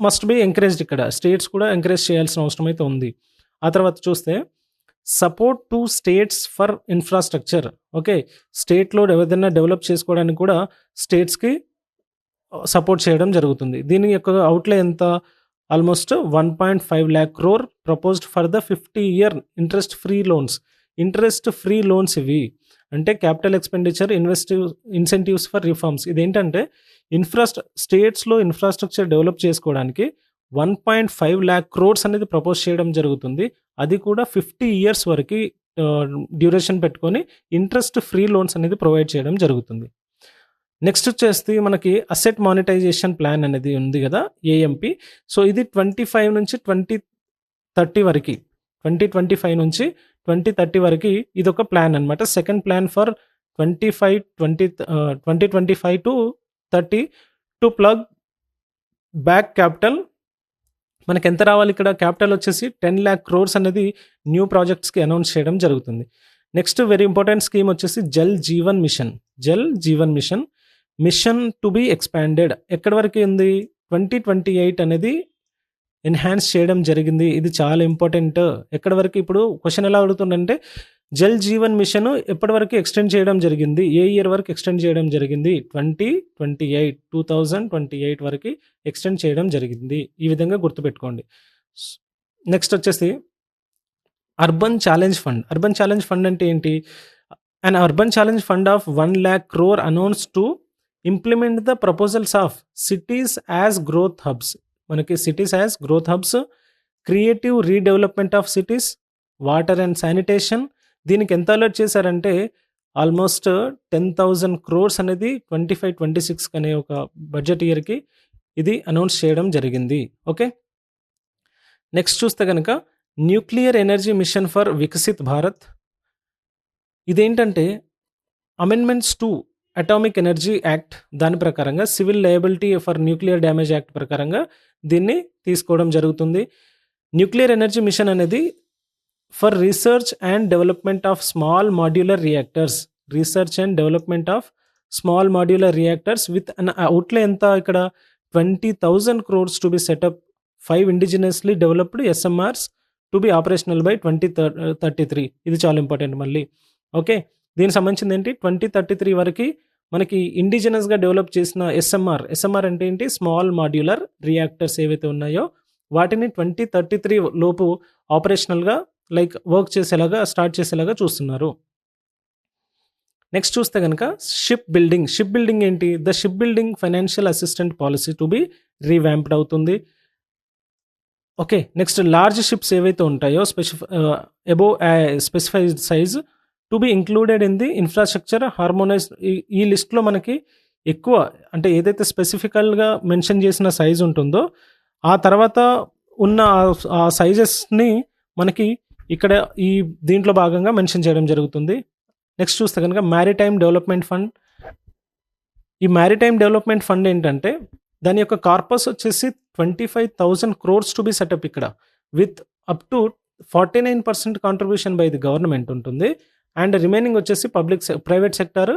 must be encouraged. ఇక్కడ స్టేట్స్ కూడా encourage చేయాల్సిన అవసరం అయితే ఉంది. ఆ తర్వాత చూస్తే support to states for infrastructure. Okay, స్టేట్లో ఏదైనా డెవలప్ చేసుకోవడానికి కూడా స్టేట్స్కి సపోర్ట్ చేయడం జరుగుతుంది. దీని యొక్క అవుట్లే ఎంత, almost 1.5 lakh crore proposed for the 50-year interest free loans ఇవి. అంటే capital expenditure incentives for reforms. ఇదేంటంటే స్టేట్స్లో ఇన్ఫ్రాస్ట్రక్చర్ డెవలప్ చేసుకోవడానికి 1.5 lakh crores అనేది ప్రపోజ్ చేయడం జరుగుతుంది. అది కూడా 50 years వరకు డ్యూరేషన్ పెట్టుకొని ఇంట్రెస్ట్ ఫ్రీ లోన్స్ అనేది ప్రొవైడ్ చేయడం జరుగుతుంది. నెక్స్ట్ వచ్చేసి మనకి అసెట్ మానిటైజేషన్ ప్లాన్ అనేది ఉంది కదా, ఏఎంపి. సో ఇది 25 నుంచి 2030 వరకు, 2025 నుంచి 2030 వరకు ఇది ఒక ప్లాన్ అనమాట. Second plan for 2025 to 30 to plug back capital. మనకి ఎంత రావాలి ఇక్కడ, క్యాపిటల్ వచ్చేసి 10 lakh crores అనేది న్యూ ప్రాజెక్ట్స్కి అనౌన్స్ చేయడం జరుగుతుంది. నెక్స్ట్ వెరీ ఇంపార్టెంట్ స్కీమ్ వచ్చేసి Jal Jeevan mission mission to be expanded. ఎక్కడి వరకు ఉంది, 2028 అనేది ఎన్హాన్స్ చేయడం జరిగింది. ఇది చాలా ఇంపార్టెంట్. ఎక్కడి వరకు, ఇప్పుడు క్వశ్చన్ ఎలా అడుగుతుందంటే జల్ జీవన్ మిషన్ ఎప్పటి వరకు ఎక్స్టెండ్ చేయడం జరిగింది, ఏ ఇయర్ వరకు ఎక్స్టెండ్ చేయడం జరిగింది, 2028 వరకు ఎక్స్టెండ్ చేయడం జరిగింది. ఈ విధంగా గుర్తుపెట్టుకోండి. నెక్స్ట్ వచ్చేసి అర్బన్ ఛాలెంజ్ ఫండ్ అంటే ఏంటి, and urban challenge fund of 1 lakh crore announce to implement the proposals of cities as growth hubs. మనకి cities as growth hubs, creative redevelopment of cities, water and sanitation. దీనికి ఎంత alert చేశారంటే almost 10,000 crores అనేది 25-26 అనే ఒక budget ఇయర్కి ఇది announce చేయడం జరిగింది. ఓకే, నెక్స్ట్ చూస్తే కనుక nuclear energy mission for Viksit Bharat. ఇదేంటంటే amendments to atomic energy act దాని ప్రకారంగా civil liability for nuclear damage act ప్రకారంగా దీన్ని తీసుకోవడం జరుగుతుంది. న్యూక్లియర్ ఎనర్జీ మిషన్ అనేది for research and development of small modular reactors with an outlay ఎంత ఇక్కడ 20,000 crores to be set up 5 indigenously developed SMRs to be operational by 2033. ఇది చాలా important మళ్ళీ. ఓకే, దీనికి సంబంధించింది ఏంటి, 2033 వరకు మనకి ఇండిజినస్గా డెవలప్ చేసిన ఎస్ఎంఆర్ అంటే ఏంటి, స్మాల్ మాడ్యులర్ రియాక్టర్స్ ఏవైతే ఉన్నాయో వాటిని 2033 లోపు ఆపరేషనల్గా వర్క్ స్టార్ట్ చేసేలాగా చూస్తున్నారు. నెక్స్ట్ చూస్తే కనుక షిప్ బిల్డింగ్ ఏంటి, the ship building financial assistant policy to be revamped అవుతుంది. ఓకే, నెక్స్ట్ లార్జ్ షిప్స్ ఏవైతే ఉంటాయో specified size to be included in the infrastructure harmonise. ఈ లిస్ట్లో మనకి ఎక్కువ అంటే ఏదైతే స్పెసిఫికల్గా మెన్షన్ చేసిన సైజ్ ఉంటుందో ఆ తర్వాత ఉన్న ఆ సైజెస్ని మనకి ఇక్కడ ఈ దీంట్లో భాగంగా మెన్షన్ చేయడం జరుగుతుంది. నెక్స్ట్ చూస్తే కనుక మ్యారిటైమ్ డెవలప్మెంట్ ఫండ్. ఈ మ్యారిటైమ్ డెవలప్మెంట్ ఫండ్ ఏంటంటే దాని యొక్క కార్పస్ వచ్చేసి 25,000 crores టు బి సెటప్ ఇక్కడ with up to 49% contribution by the government ఉంటుంది. అండ్ రిమైనింగ్ వచ్చేసి ప్రైవేట్ సెక్టర్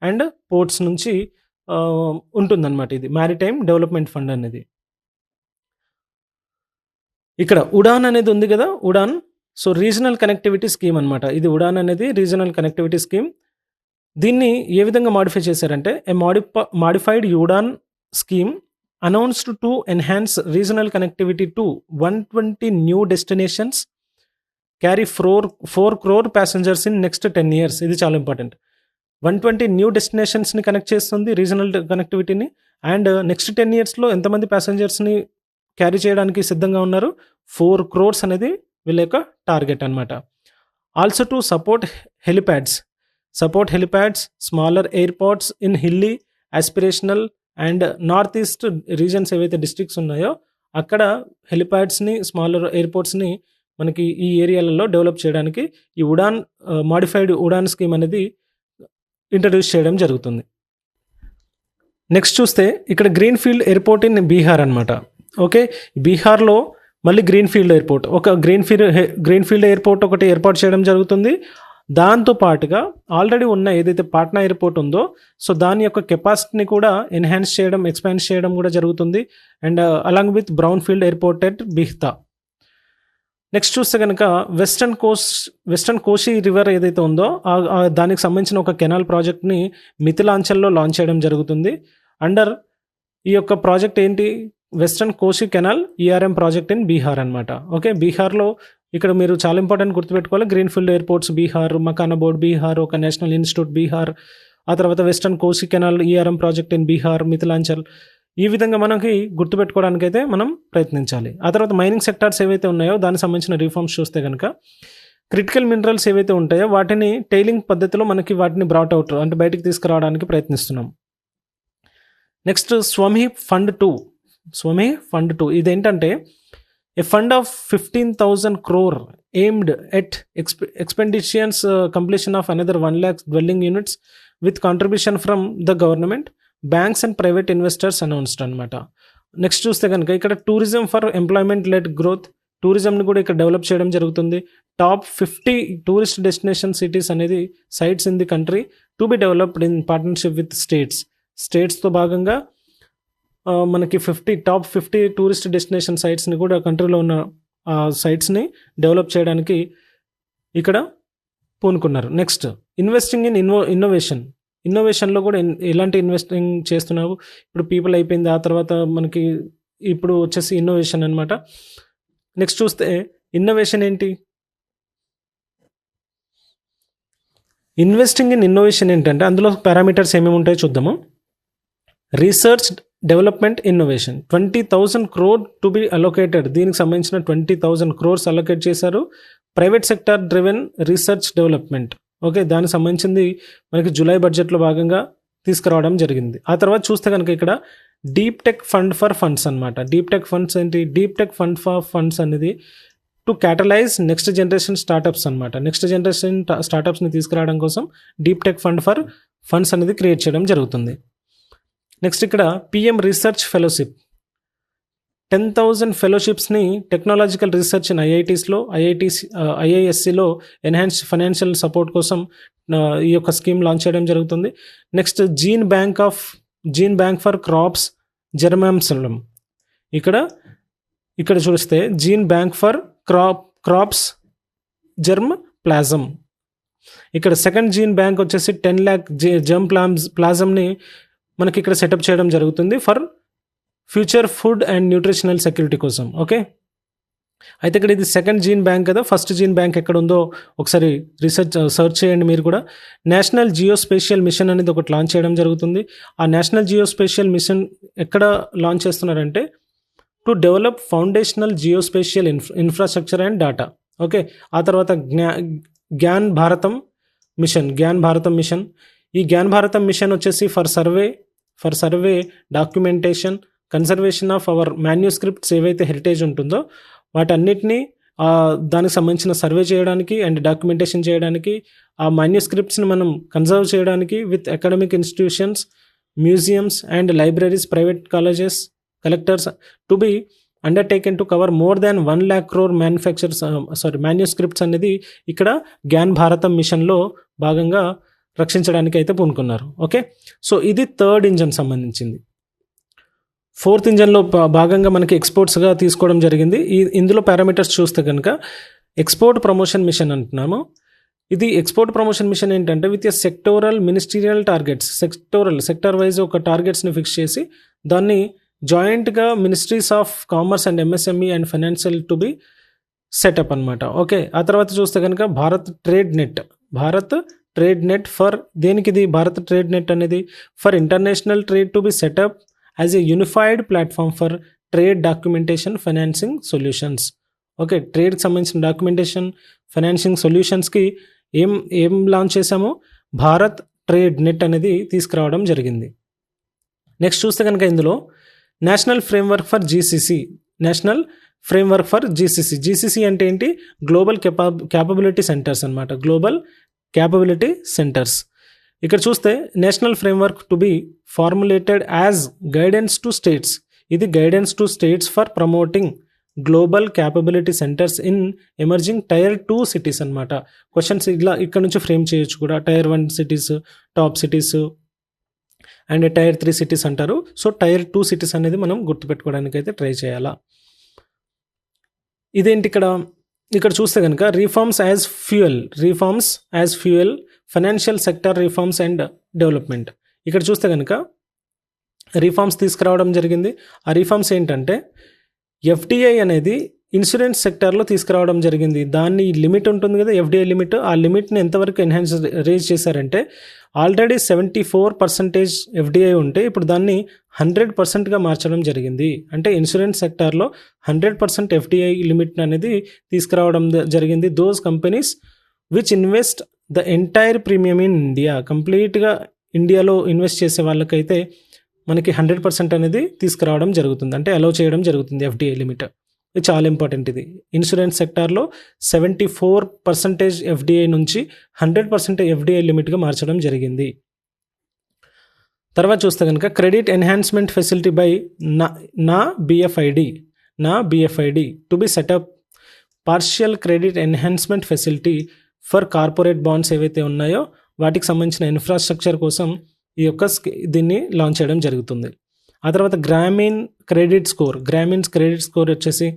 అండ్ పోర్ట్స్ నుంచి ఉంటుందన్నమాట. ఇది మ్యారిటైమ్ డెవలప్మెంట్ ఫండ్ అనేది. ఇక్కడ ఉడాన్ అనేది ఉంది కదా, UDAN. So regional connectivity scheme అనమాట ఇది. ఉడాన్ అనేది రీజనల్ కనెక్టివిటీ స్కీమ్. దీన్ని ఏ విధంగా మాడిఫై చేశారంటే modified UDAN scheme announced to enhance regional connectivity to 120 new destinations, carry 4 crore passengers in next 10 years. ఇది చాలా ఇంపార్టెంట్. 120 న్యూ డెస్టినేషన్స్ని కనెక్ట్ చేస్తుంది రీజనల్ కనెక్టివిటీని. అండ్ నెక్స్ట్ 10 yearsలో ఎంతమంది ప్యాసింజర్స్ని క్యారీ చేయడానికి సిద్ధంగా ఉన్నారు, 4 crores అనేది వీళ్ళ యొక్క టార్గెట్ అనమాట. Also to support helipads, smaller airports in hilly, aspirational and north east reasons ఏవైతే డిస్ట్రిక్ట్స్ ఉన్నాయో అక్కడ హెలిప్యాడ్స్ని, స్మాలర్ ఎయిర్పోర్ట్స్ని మనకి ఈ ఏరియాలలో డెవలప్ చేయడానికి ఈ మాడిఫైడ్ ఉడాన్ స్కీమ్ అనేది ఇంట్రడ్యూస్ చేయడం జరుగుతుంది. నెక్స్ట్ చూస్తే ఇక్కడ గ్రీన్ఫీల్డ్ ఎయిర్పోర్ట్ ఇన్ బీహార్ అనమాట. ఓకే, బీహార్లో మళ్ళీ గ్రీన్ఫీల్డ్ ఎయిర్పోర్ట్ ఒకటి ఏర్పాటు చేయడం జరుగుతుంది. దాంతో పాటుగా ఆల్రెడీ ఉన్న ఏదైతే పాట్నా ఎయిర్పోర్ట్ ఉందో సో దాని యొక్క కెపాసిటీని కూడా ఎక్స్పాండ్ చేయడం కూడా జరుగుతుంది. And along with brown field airport at Bihta. Next చూస్తే కనుక వెస్టర్న్ కోషి రివర్ ఏదైతే ఉందో దానికి సంబంధించిన ఒక కెనాల్ ప్రాజెక్ట్ని మిథిలాంచల్లో లాంచ్ చేయడం జరుగుతుంది. అండర్ ఈ యొక్క ప్రాజెక్ట్ ఏంటి, western Kosi canal ERM project in Bihar అనమాట. ఓకే, బీహార్లో ఇక్కడ మీరు చాలా ఇంపార్టెంట్ గుర్తుపెట్టుకోవాలి, గ్రీన్ఫీల్డ్ ఎయిర్పోర్ట్స్ బీహార్, మకానాబోర్డ్ బీహార్, ఒక నేషనల్ ఇన్స్టిట్యూట్ బీహార్, ఆ తర్వాత western Kosi canal ERM project in Bihar, Mithilanchal. ఈ విధంగా మనకి గుర్తుపెట్టుకోవడానికి అయితే మనం ప్రయత్నించాలి. ఆ తర్వాత మైనింగ్ సెక్టార్స్ ఏవైతే ఉన్నాయో దానికి సంబంధించిన రిఫార్మ్స్ చూస్తే కనుక క్రిటికల్ మినరల్స్ ఏవైతే ఉంటాయో వాటిని టైలింగ్ పద్ధతిలో మనకి వాటిని బ్రాట్ అవుట్ అంటే బయటికి తీసుకురావడానికి ప్రయత్నిస్తున్నాం. నెక్స్ట్ స్వమ్హి ఫండ్ 2 ఇదేంటంటే ఏ fund of 15,000 crore aimed at expeditions completion of another 1 lakh dwelling units with contribution from the government, banks and private investors announced అనమాట. నెక్స్ట్ చూస్తే కనుక ఇక్కడ tourism for employment led growth, టూరిజంని కూడా ఇక్కడ డెవలప్ చేయడం జరుగుతుంది. టాప్ 50 టూరిస్ట్ డెస్టినేషన్ సిటీస్ అనేది sites in the country to be developed in partnership with స్టేట్స్తో భాగంగా మనకి టాప్ 50 టూరిస్ట్ డెస్టినేషన్ సైట్స్ని కూడా కంట్రీలో ఉన్న సైట్స్ని డెవలప్ చేయడానికి ఇక్కడ పూనుకున్నారు. నెక్స్ట్ ఇన్వెస్టింగ్ ఇన్ ఇన్నోవేషన్లో కూడా ఎలాంటి ఇన్వెస్టింగ్ చేస్తున్నావు, ఇప్పుడు పీపుల్ అయిపోయింది, ఆ తర్వాత మనకి ఇప్పుడు వచ్చేసి ఇన్నోవేషన్ అనమాట. నెక్స్ట్ చూస్తే ఇన్నోవేషన్ ఏంటి, ఇన్వెస్టింగ్ ఇన్ ఇన్నోవేషన్ ఏంటంటే అందులో పారామీటర్స్ ఏమేమి ఉంటాయో చూద్దాము. Research development innovation 20,000 crore to be allocated, దీనికి సంబంధించిన 20,000 crores అలొకేట్ చేశారు. Private sector driven research development, okay, దానికి సంబంధించింది మనకి జూలై బడ్జెట్లో భాగంగా తీసుకురావడం జరిగింది. ఆ తర్వాత చూస్తే కనుక ఇక్కడ deep tech fund for funds అనమాట. డీప్ టెక్ ఫండ్స్ ఏంటి, deep tech fund for funds అనేది to catalyse next generation startups అనమాట. నెక్స్ట్ జనరేషన్ స్టార్టప్స్ని తీసుకురావడం కోసం deep tech fund for funds అనేది క్రియేట్ చేయడం జరుగుతుంది. నెక్స్ట్ ఇక్కడ పిఎం రీసెర్చ్ ఫెలోషిప్ 10,000 ఫెలోషిప్స్ని టెక్నాలజికల్ రీసెర్చ్ ఇన్ ఐఐఎస్సిలో ఎన్హాన్స్డ్ ఫైనాన్షియల్ సపోర్ట్ కోసం ఈ యొక్క స్కీమ్ లాంచ్ చేయడం జరుగుతుంది. Next gene bank for crops germplasm, ఇక్కడ చూస్తే gene bank for crops germ plasm. ఇక్కడ సెకండ్ జీన్ బ్యాంక్ వచ్చేసి 10 lakh జెర్మ్ ప్లాజమ్ని మనకి ఇక్కడ సెటప్ చేయడం జరుగుతుంది for future food and nutritional security కోసం. ఓకే, అయితే ఇక్కడ ఇది సెకండ్ జీన్ బ్యాంక్ కదా, ఫస్ట్ జీన్ బ్యాంక్ ఎక్కడ ఉందో ఒకసారి సర్చ్ చేయండి మీరు కూడా. నేషనల్ జియోస్పేషియల్ మిషన్ అనేది ఒకటి లాంచ్ చేయడం జరుగుతుంది. ఆ నేషనల్ జియోస్పేషియల్ మిషన్ ఎక్కడ లాంచ్ చేస్తున్నారంటే to develop foundational geospatial infrastructure and data. Okay, ఆ తర్వాత జ్ఞాన్ భారతం మిషన్. ఈ జ్ఞాన్ భారతం మిషన్ వచ్చేసి for survey documentation conservation of our manuscripts ఏవైతే హెరిటేజ్ ఉంటుందో వాటన్నిటినీ దానికి సంబంధించిన సర్వే చేయడానికి అండ్ డాక్యుమెంటేషన్ చేయడానికి, ఆ మాన్యుస్క్రిప్ట్స్ని మనం కన్సర్వ్ చేయడానికి with academic institutions, museums and libraries, private colleges, collectors to be undertaken to cover more than 1 lakh crore manuscripts అనేది ఇక్కడ జ్ఞాన్ భారతం మిషన్లో భాగంగా రక్షించడానికి అయితే పూనుకున్నారు. ఓకే, సో ఇది థర్డ్ ఇంజన్ సంబంధించింది. ఫోర్త్ ఇంజన్లో భాగంగా మనకి ఎక్స్పోర్ట్స్గా తీసుకోవడం జరిగింది. ఇందులో పారామీటర్స్ చూస్తే కనుక ఎక్స్పోర్ట్ ప్రమోషన్ మిషన్ అంటున్నాము. ఇది ఎక్స్పోర్ట్ ప్రమోషన్ మిషన్ ఏంటంటే with a sectoral ministerial targets, sector wise ఒక టార్గెట్స్ని ఫిక్స్ చేసి దాన్ని జాయింట్గా ministries of commerce and MSME and financial to be set up అనమాట. ఓకే, ఆ తర్వాత చూస్తే కనుక భారత్ ట్రేడ్ నెట్ ఫర్ దేనికిది, భారత్ ట్రేడ్ నెట్ అనేది for international trade to be set up as a unified platform for trade documentation financing solutions. Okay, ట్రేడ్కి సంబంధించిన documentation financing సొల్యూషన్స్కి ఏం లాంచ్ చేశామో భారత్ ట్రేడ్ నెట్ అనేది తీసుకురావడం జరిగింది. నెక్స్ట్ చూస్తే కనుక ఇందులో నేషనల్ ఫ్రేమ్వర్క్ ఫర్ జీసీసీ అంటే ఏంటి, గ్లోబల్ క్యాపబిలిటీ సెంటర్స్ అనమాట. గ్లోబల్ క్యాపబిలిటీ సెంటర్స్ ఇక్కడ చూస్తే national framework to be formulated as guidance to states. ఇది guidance to states for promoting global capability centres in emerging tier 2 cities అనమాట. Questions ఇలా ఇక్కడ నుంచి ఫ్రేమ్ చేయొచ్చు కూడా. Tier 1 cities, top cities and tier 3 cities అంటారు. సో టైర్ 2 సిటీస్ అనేది మనం గుర్తుపెట్టుకోవడానికి అయితే ట్రై చేయాలా. ఇదేంటి ఇక్కడ ఇక్కడ చూస్తే కనుక reforms as fuel, financial sector reforms and development. ఇక్కడ చూస్తే కనుక రిఫార్మ్స్ తీసుకురావడం జరిగింది. ఆ రిఫార్మ్స్ ఏంటంటే ఎఫ్డిఐ అనేది ఇన్సూరెన్స్ సెక్టార్లో తీసుకురావడం జరిగింది. దాన్ని లిమిట్ ఉంటుంది కదా, ఎఫ్డిఐ లిమిట్, ఆ లిమిట్ని ఎంతవరకు రేజ్ చేశారంటే ఆల్రెడీ 74% ఎఫ్డిఐ ఉంటే ఇప్పుడు దాన్ని 100%గా మార్చడం జరిగింది. అంటే ఇన్సూరెన్స్ సెక్టార్లో 100% ఎఫ్డిఐ లిమిట్ అనేది తీసుకురావడం జరిగింది. Those companies which invest the entire premium in India, కంప్లీట్గా ఇండియాలో ఇన్వెస్ట్ చేసే వాళ్ళకైతే మనకి 100% అనేది తీసుకురావడం జరుగుతుంది, అంటే అలౌ చేయడం జరుగుతుంది ఎఫ్డిఐ లిమిట్. ఇది చాలా ఇంపార్టెంట్. ఇది ఇన్సూరెన్స్ సెక్టార్లో 74% ఎఫ్డిఐ నుంచి 100% ఎఫ్డిఐ లిమిట్గా మార్చడం జరిగింది. తర్వాత చూస్తే కనుక credit enhancement facility by NaBFID to be set up partial credit enhancement facility for corporate bonds ఏవైతే ఉన్నాయో వాటికి సంబంధించిన ఇన్ఫ్రాస్ట్రక్చర్ కోసం దీన్ని లాంచ్ చేయడం జరుగుతుంది. ఆ తర్వాత గ్రామీణ్ క్రెడిట్ స్కోర్ వచ్చేసి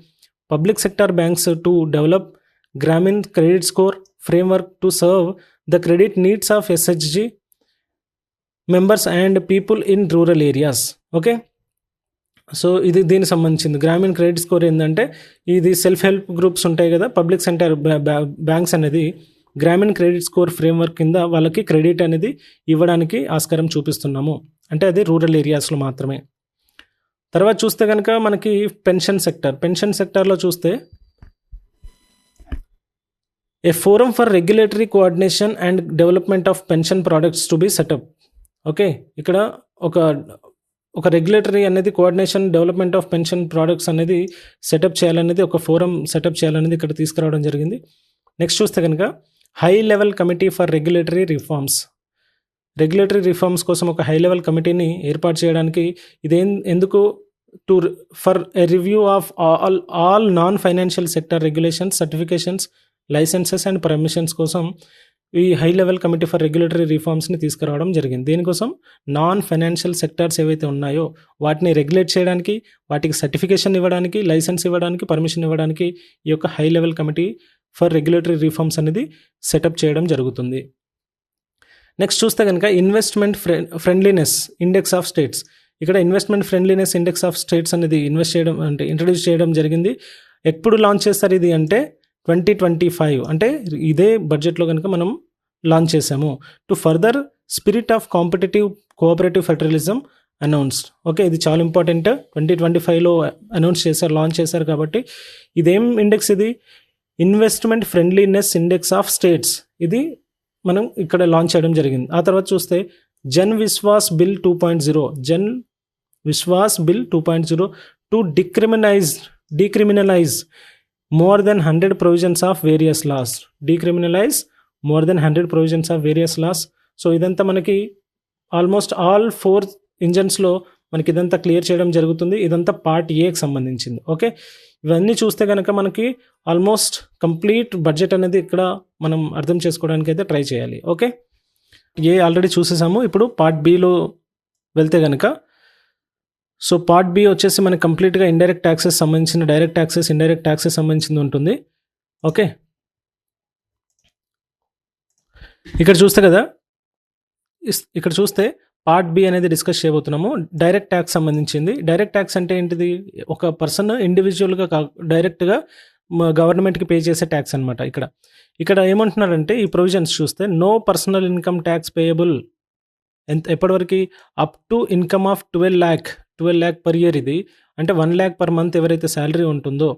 public sector banks to develop Grameen credit score framework to serve the credit needs of SHG members and people in rural areas. Okay, so ఇది దీనికి సంబంధించింది. గ్రామీణ్ క్రెడిట్ స్కోర్ ఏంటంటే ఇది సెల్ఫ్ హెల్ప్ గ్రూప్స్ ఉంటాయి కదా, పబ్లిక్ సెక్టార్ బ్యాంక్స్ అనేది Grameen credit score framework కింద వాళ్ళకి క్రెడిట్ అనేది ఇవ్వడానికి ఆస్కారం చూపిస్తున్నాము. అంటే అది రూరల్ ఏరియాస్లో మాత్రమే. తర్వాత చూస్తే కనుక మనకి పెన్షన్ సెక్టార్లో చూస్తే a forum for regulatory coordination and development of pension products to be set up. Okay, ఇక్కడ ఒక రెగ్యులేటరీ అనేది coordination development of pension products అనేది సెటప్ చేయాలనేది, ఒక ఫోరం సెటప్ చేయాలనేది ఇక్కడ తీసుకురావడం జరిగింది. నెక్స్ట్ చూస్తే కనుక high level committee for regulatory reforms కోసం ఒక హై లెవెల్ కమిటీని ఏర్పాటు చేయడానికి ఎందుకు for a review of all non financial sector regulations, certifications, licences and permissions కోసం ఈ high level committee for regulatory రిఫార్మ్స్ని తీసుకురావడం జరిగింది. దీనికోసం నాన్ ఫైనాన్షియల్ సెక్టార్స్ ఏవైతే ఉన్నాయో వాటిని రెగ్యులేట్ చేయడానికి, వాటికి సర్టిఫికేషన్ ఇవ్వడానికి, లైసెన్స్ ఇవ్వడానికి, పర్మిషన్ ఇవ్వడానికి ఈ యొక్క high level committee for regulatory reforms అనేది సెటప్ చేయడం జరుగుతుంది. నెక్స్ట్ చూస్తే కనుక investment friendliness index of states. ఇక్కడ investment friendliness index of states అనేది ఇంట్రడ్యూస్ చేయడం జరిగింది. ఎప్పుడు లాంచ్ చేస్తారు ఇది అంటే 2025, అంటే ఇదే బడ్జెట్లో కనుక మనం లాంచ్ చేసాము. To further spirit of competitive cooperative federalism announced. Okay, ఇది చాలా ఇంపార్టెంట్. 2025లో లాంచ్ చేశారు కాబట్టి ఇదేం ఇండెక్స్, ఇది investment friendliness index of states. ఇది మనం ఇక్కడ లాంచ్ చేయడం జరిగింది. ఆ తర్వాత చూస్తే Jan Vishwas bill 2.0 to decriminalise more than 100 provisions of various laws. So ఇదంతా మనకి ఆల్మోస్ట్ ఆల్ 4 ఇంజన్స్లో మనకి ఇదంతా క్లియర్ చేయడం జరుగుతుంది. ఇదంతా పార్ట్ ఏకి సంబంధించింది. ఓకే, ఇవన్నీ చూస్తే కనుక మనకి ఆల్మోస్ట్ కంప్లీట్ బడ్జెట్ అనేది ఇక్కడ మనం అర్థం చేసుకోవడానికి అయితే ట్రై చేయాలి. ఓకే, ఏ ఆల్రెడీ చూసేసాము. ఇప్పుడు పార్ట్ బిలో వెళ్తే కనుక, సో పార్ట్ బి వచ్చేసి మనకి కంప్లీట్గా ఇండైరెక్ట్ ట్యాక్సెస్ సంబంధించిన, డైరెక్ట్ ట్యాక్సెస్, ఇండైరెక్ట్ ట్యాక్సెస్ సంబంధించింది ఉంటుంది. ఓకే, ఇక్కడ చూస్తే పార్ట్ బి అనేది డిస్కస్ చేయబోతున్నాము. డైరెక్ట్ ట్యాక్స్ సంబంధించింది. డైరెక్ట్ ట్యాక్స్ అంటే ఏంటిది? ఒక పర్సన్ ఇండివిజువల్గా డైరెక్ట్గా గవర్నమెంట్కి పే చేసే ట్యాక్స్ అనమాట. ఇక్కడ ఏమంటున్నారంటే ఈ ప్రొవిజన్స్ చూస్తే no personal income tax payable ఎప్పటివరకు up to income of 12 lakh per year. ఇది అంటే 1 lakh పర్ మంత్ ఎవరైతే శాలరీ ఉంటుందో,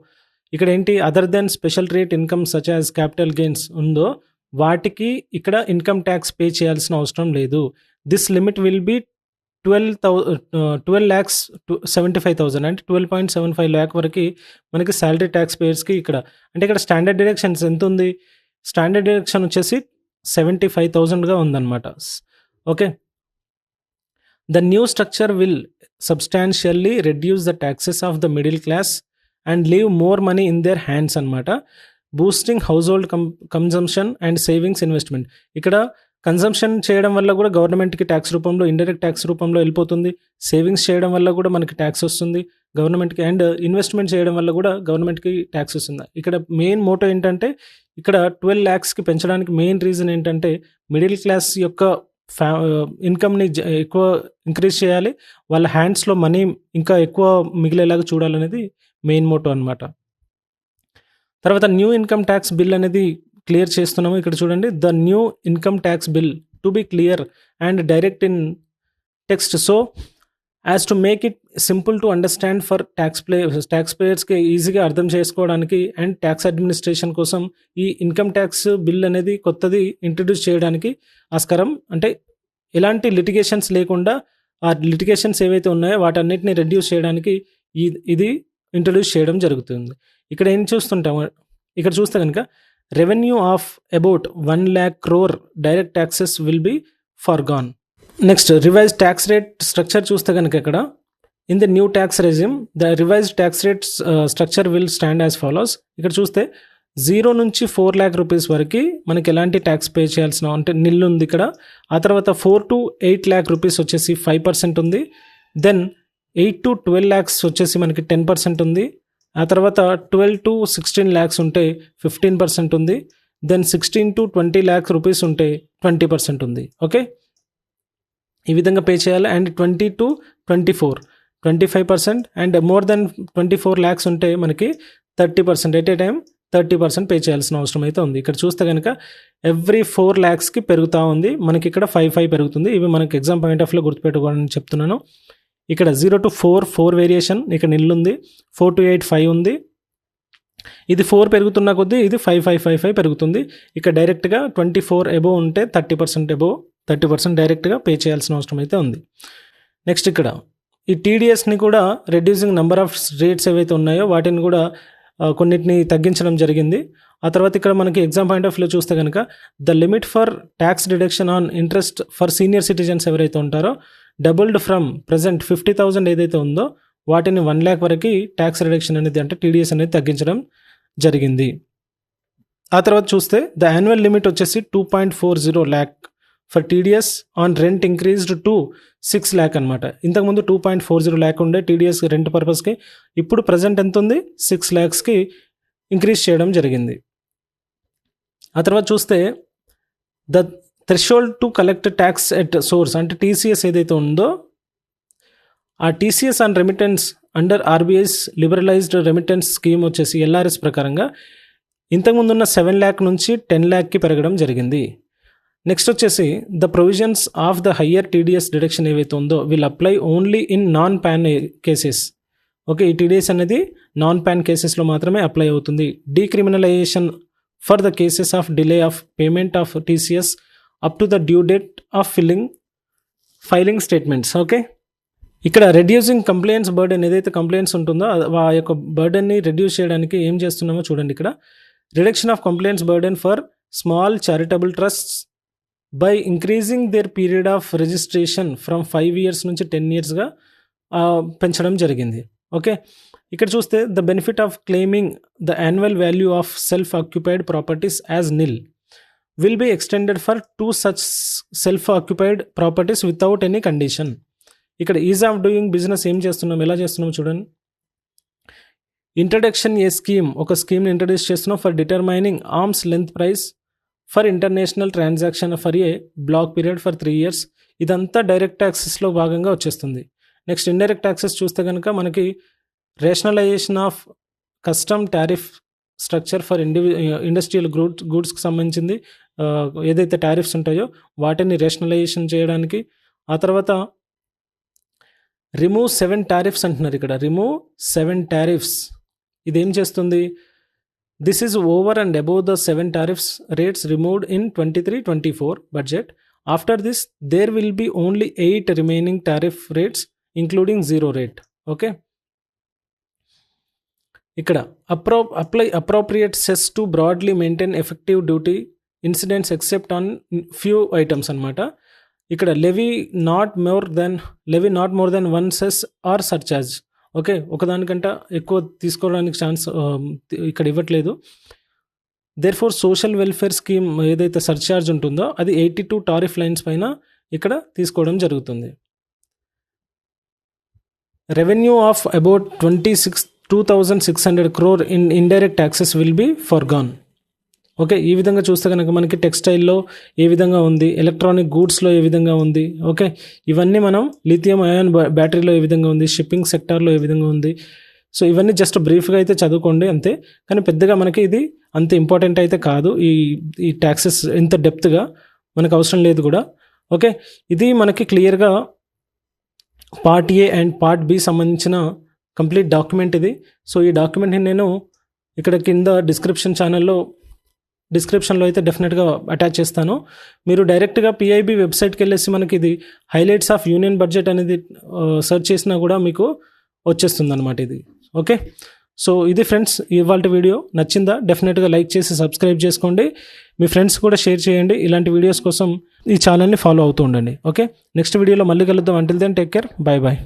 ఇక్కడ ఏంటి other than special rate income such as capital gains ఉందో వాటికి ఇక్కడ ఇన్కమ్ ట్యాక్స్ పే చేయాల్సిన అవసరం లేదు. దిస్ లిమిట్ విల్ బి 12,75,000 అంటే 12.75 lakh వరకు మనకి శాలరీ ట్యాక్స్ పేయర్స్కి ఇక్కడ. అంటే ఇక్కడ స్టాండర్డ్ డిడక్షన్స్ ఎంత ఉంది? స్టాండర్డ్ డిడక్షన్ వచ్చేసి 75,000గా ఉందన్నమాట. Okay, the new structure will substantially reduce the taxes of the middle class and leave more money in their hands అన్నమాట. Boosting house hold consumption and savings investment. ఇక్కడ consumption చేయడం వల్ల కూడా గవర్నమెంట్కి ట్యాక్స్ రూపంలో, indirect tax రూపంలో వెళ్ళిపోతుంది. Savings చేయడం వల్ల కూడా మనకి ట్యాక్స్ వస్తుంది. గవర్నమెంట్‌కి అండ్ ఇన్వెస్ట్‌మెంట్ చేయడం వల్ల కూడా గవర్నమెంట్‌కి ట్యాక్స్ వస్తుంది. ఇక్కడ మెయిన్ మోటో ఏంటంటే ఇక్కడ 12 lakhsకి పెంచడానికి మెయిన్ రీజన్ ఏంటంటే మిడిల్ క్లాస్ యొక్క ఇన్కమ్‌ని ఎక్కువ ఇంక్రీజ్ చేయాలి. వాళ్ళ హ్యాండ్స్‌లో మనీ ఇంకా ఎక్కువ మిగిలేలాగా చూడాలనేది మెయిన్ మోటో అనమాట. తర్వాత న్యూ ఇన్కమ్ ట్యాక్స్ బిల్ అనేది క్లియర్ చేస్తున్నాము. ఇక్కడ చూడండి, the new income tax bill to be clear and direct in text so as to make it simple to understand for tax పేయర్స్కి ఈజీగా అర్థం చేసుకోవడానికి అండ్ ట్యాక్స్ అడ్మినిస్ట్రేషన్ కోసం ఈ ఇన్కమ్ ట్యాక్స్ బిల్ అనేది కొత్తది ఇంట్రడ్యూస్ చేయడానికి ఆస్కారం. అంటే ఎలాంటి లిటిగేషన్స్ లేకుండా ఆ లిటిగేషన్స్ ఏవైతే ఉన్నాయో వాటన్నిటిని రెడ్యూస్ చేయడానికి ఇది ఇంట్రడ్యూస్ చేయడం జరుగుతుంది. ఇక్కడ ఏం చూస్తుంటాము, ఇక్కడ చూస్తే కనుక revenue of about 1 lakh crore direct taxes will be forgone. Next revise tax rate structure చూస్తే కనుక ఇక్కడ in the new tax regime the revised tax rate structure will stand as follows. ఇక్కడ చూస్తే 0 నుంచి 4 lakh rupees వరకు మనకి ఎలాంటి tax pay చేయాల్సిన అంటే నిల్ ఉంది ఇక్కడ. ఆ తర్వాత 4 to 8 lakh rupees వచ్చేసి 5% ఉంది. దెన్ 8 to 12 lakhs వచ్చేసి మనకి 10% ఉంది. ఆ తర్వాత 12 to 16 lakhs ఉంటే 15% ఉంది. దెన్ 16 to 20 lakh rupees ఉంటే 20% ఉంది. ఓకే, ఈ విధంగా పే చేయాలి. And 20 to 24 25% and more than 24 lakhs ఉంటే మనకి 30% ఎట్ ఏ టైం 30% పే చేయాల్సిన అవసరం అయితే ఉంది. ఇక్కడ చూస్తే కనుక ఎవ్రీ 4 lakhsకి పెరుగుతూ ఉంది. మనకి ఇక్కడ 5 పెరుగుతుంది. ఇవి మనకి ఎగ్జామ్ పాయింట్ ఆఫ్ లో గుర్తుపెట్టుకోవాలని చెప్తున్నాను. ఇక్కడ 0 to 4 వేరియేషన్, ఇక్కడ నిల్ ఉంది. 4 to 8 5 ఉంది. ఇది 4 పెరుగుతున్న కొద్దీ ఇది 5 పెరుగుతుంది. ఇక్కడ డైరెక్ట్గా 24 అబోవ్ ఉంటే 30% డైరెక్ట్గా పే చేయాల్సిన అవసరం అయితే ఉంది. నెక్స్ట్ ఇక్కడ ఈ టీడీఎస్ని కూడా రెడ్యూసింగ్ నెంబర్ ఆఫ్ రేట్స్ ఏవైతే ఉన్నాయో వాటిని కూడా కొన్నిటిని తగ్గించడం జరిగింది. ఆ తర్వాత ఇక్కడ మనకి ఎగ్జామ్ పాయింట్ ఆఫ్ వ్యూ చూస్తే కనుక the limit for tax deduction on interest for senior citizens ఎవరైతే ఉంటారో డబుల్డ్ ఫ్రమ్ ప్రజెంట్ 50,000 ఏదైతే ఉందో వాటిని 1 lakh వరకు ట్యాక్స్ రిడక్షన్ అనేది అంటే టీడీఎస్ అనేది తగ్గించడం జరిగింది. ఆ తర్వాత చూస్తే ద యాన్యువల్ లిమిట్ వచ్చేసి 2.40 lakh for TDS on rent increased to 6 lakh అనమాట. ఇంతకుముందు 2.40 lakh ఉండే టీడీఎస్ రెంట్ పర్పస్కి, ఇప్పుడు ప్రజెంట్ ఎంత ఉంది 6 lakhsకి ఇంక్రీజ్ చేయడం జరిగింది. ఆ తర్వాత చూస్తే the threshold to collect tax at source అంటే టీసీఎస్ ఏదైతే ఉందో ఆ TCS on remittance under RBI's liberalised remittance scheme వచ్చేసి ఎల్ఆర్ఎస్ ప్రకారంగా ఇంతకుముందు ఉన్న 7 lakh నుంచి 10 lakhకి పెరగడం జరిగింది. నెక్స్ట్ వచ్చేసి the provisions of the higher TDS deduction ఏవైతే ఉందో will apply only in non pan cases. Okay, ఈ టీడీఎస్ అనేది నాన్ పాన్ కేసెస్లో మాత్రమే అప్లై అవుతుంది. Decriminalisation for the cases of delay of payment of TCS up to the due date of filing statements. Okay, ఇక్కడ reducing complaints burden ఏదైతే complaints ఉంటుందో ఆ యొక్క బర్డెన్ని రెడ్యూస్ చేయడానికి ఏం చేస్తున్నామో చూడండి. ఇక్కడ reduction of complaints burden for small charitable trusts by increasing their period of registration from 5 years నుంచి 10 yearsగా పెంచడం జరిగింది. ఓకే, ఇక్కడ చూస్తే the benefit of claiming the annual value of self occupied properties as nil will be extended for 2 such self occupied properties without any condition. ఇక్కడ ease of doing business ఏం చేస్తున్నాం, ఎలా చేస్తున్నాం చూడండి. ఇంట్రడక్షన్ ఏ స్కీమ్, ఒక స్కీమ్ని ఇంట్రడ్యూస్ చేస్తున్నాం for determining arm's length price for international transaction for a block period for 3 years. ఇదంతా డైరెక్ట్ ట్యాక్సెస్లో భాగంగా వచ్చేస్తుంది. నెక్స్ట్ ఇండైరెక్ట్ ట్యాక్సెస్ చూస్తే కనుక మనకి rationalisation of custom tariff structure for industrial గూడ్స్కి సంబంధించింది ఏదైతే టారిఫ్స్ ఉంటాయో వాటిని రేషనలైజేషన్ చేయడానికి. ఆ తర్వాత రిమూవ్ 7 tariffs అంటున్నారు. ఇక్కడ రిమూవ్ 7 tariffs ఇదేం చేస్తుంది, this is over and above the 7 tariffs rates removed in 23-24 budget. After this there will be only 8 remaining tariff rates including 0 rate. Okay, ఇక్కడ apply appropriate cess to broadly maintain effective duty incidents except on few items అనమాట. ఇక్కడ levy not more than 1 cess or surcharge. Okay, ఒకదానికంటే ఎక్కువ తీసుకోవడానికి chance ఇక్కడ ఇవ్వట్లేదు. Therefore social welfare scheme ఏదైతే surcharge ఉంటుందో అది 82 టారిఫ్ లైన్స్ పైన ఇక్కడ తీసుకోవడం జరుగుతుంది. Revenue of about 2,600 crore in indirect taxes will be forgone. Okay, ఈ విధంగా చూస్తే కనుక మనకి టెక్స్టైల్లో ఏ విధంగా ఉంది, ఎలక్ట్రానిక్ గూడ్స్లో ఏ విధంగా ఉంది, ఓకే, ఇవన్నీ మనం లిథియం అయాన్ బ్యాటరీలో ఏ విధంగా ఉంది, షిప్పింగ్ సెక్టార్లో ఏ విధంగా ఉంది. సో ఇవన్నీ జస్ట్ బ్రీఫ్గా అయితే చదువుకోండి అంతే, కానీ పెద్దగా మనకి ఇది అంత ఇంపార్టెంట్ అయితే కాదు. ఈ ట్యాక్సెస్ ఇంత డెప్త్గా మనకు అవసరం లేదు కూడా. ఓకే, ఇది మనకి క్లియర్గా part A and part B సంబంధించిన కంప్లీట్ డాక్యుమెంట్ ఇది. సో ఈ డాక్యుమెంట్ని నేను ఇక్కడ కింద డిస్క్రిప్షన్లో అయితే డెఫినెట్గా అటాచ్ చేస్తాను. మీరు డైరెక్ట్గా పిఐబి వెబ్సైట్కి వెళ్ళేసి మనకి ఇది హైలైట్స్ ఆఫ్ యూనియన్ బడ్జెట్ అనేది సెర్చ్ చేసినా కూడా మీకు వచ్చేస్తుంది అనమాట ఇది. ఓకే, సో ఇది ఫ్రెండ్స్ ఇవాళ వీడియో. నచ్చిందా? డెఫినెట్గా లైక్ చేసి సబ్స్క్రైబ్ చేసుకోండి, మీ ఫ్రెండ్స్ కూడా షేర్ చేయండి. ఇలాంటి వీడియోస్ కోసం ఈ ఛానల్ని ఫాలో అవుతూ ఉండండి. ఓకే, నెక్స్ట్ వీడియోలో మళ్ళీ కలుద్దాం. Until then take care, bye bye.